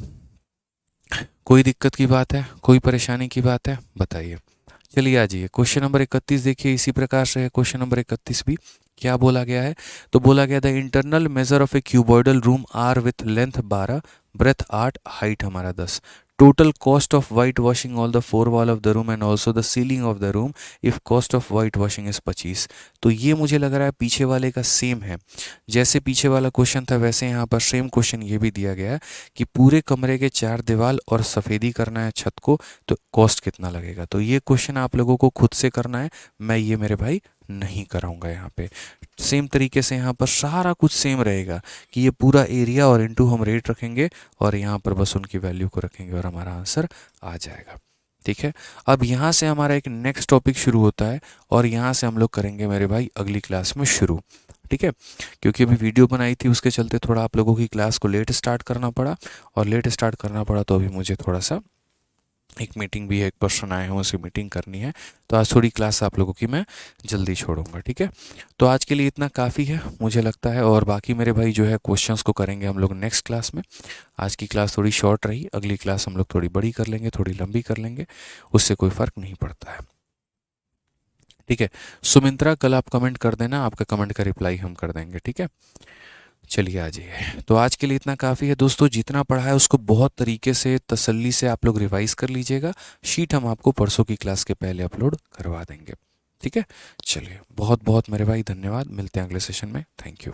कोई दिक्कत की बात है, कोई परेशानी की बात है, बताइए। चलिए आ जाइए क्वेश्चन नंबर 31 देखिए, इसी प्रकार से है क्वेश्चन नंबर 31 भी। क्या बोला गया है, तो बोला गया the internal measure of a cuboidal room are with length 12, breadth 8, height हमारा 10। Total cost of white washing all the 4 wall of the room and also the ceiling of the room if cost of white washing is 25। तो ये मुझे लग रहा है पीछे वाले का सेम है, जैसे पीछे वाला क्वेश्चन था वैसे यहाँ पर सेम क्वेश्चन ये भी दिया गया है कि पूरे कमरे के 4 दीवार और सफ़ेदी करना है छत को, तो कॉस्ट कितना लगेगा। तो ये क्वेश्चन आप लोगों को खुद से करना है, मैं ये मेरे भाई नहीं कराऊंगा यहाँ पे। सेम तरीके से यहाँ पर सारा कुछ सेम रहेगा कि ये पूरा एरिया और इनटू हम रेट रखेंगे और यहाँ पर बस उनकी वैल्यू को रखेंगे और हमारा आंसर आ जाएगा, ठीक है। अब यहाँ से हमारा एक नेक्स्ट टॉपिक शुरू होता है और यहाँ से हम लोग करेंगे मेरे भाई अगली क्लास में शुरू, ठीक है। क्योंकि अभी वीडियो बनाई थी उसके चलते थोड़ा आप लोगों की क्लास को लेट स्टार्ट करना पड़ा, और लेट स्टार्ट करना पड़ा तो अभी मुझे थोड़ा सा एक मीटिंग भी है, एक पर्सन आए हैं उसे मीटिंग करनी है, तो आज थोड़ी क्लास आप लोगों की मैं जल्दी छोड़ूंगा, ठीक है। तो आज के लिए इतना काफ़ी है मुझे लगता है, और बाकी मेरे भाई जो है क्वेश्चंस को करेंगे हम लोग नेक्स्ट क्लास में। आज की क्लास थोड़ी शॉर्ट रही, अगली क्लास हम लोग थोड़ी बड़ी कर लेंगे, थोड़ी लंबी कर लेंगे, उससे कोई फ़र्क नहीं पड़ता है, ठीक है। सुमित्रा कल आप कमेंट कर देना, आपका कमेंट का रिप्लाई हम कर देंगे, ठीक है। चलिए आ जाइए, तो आज के लिए इतना काफ़ी है दोस्तों। जितना पढ़ा है उसको बहुत तरीके से तसल्ली से आप लोग रिवाइज कर लीजिएगा। शीट हम आपको परसों की क्लास के पहले अपलोड करवा देंगे, ठीक है। चलिए बहुत बहुत मेरे भाई धन्यवाद, मिलते हैं अगले सेशन में, थैंक यू।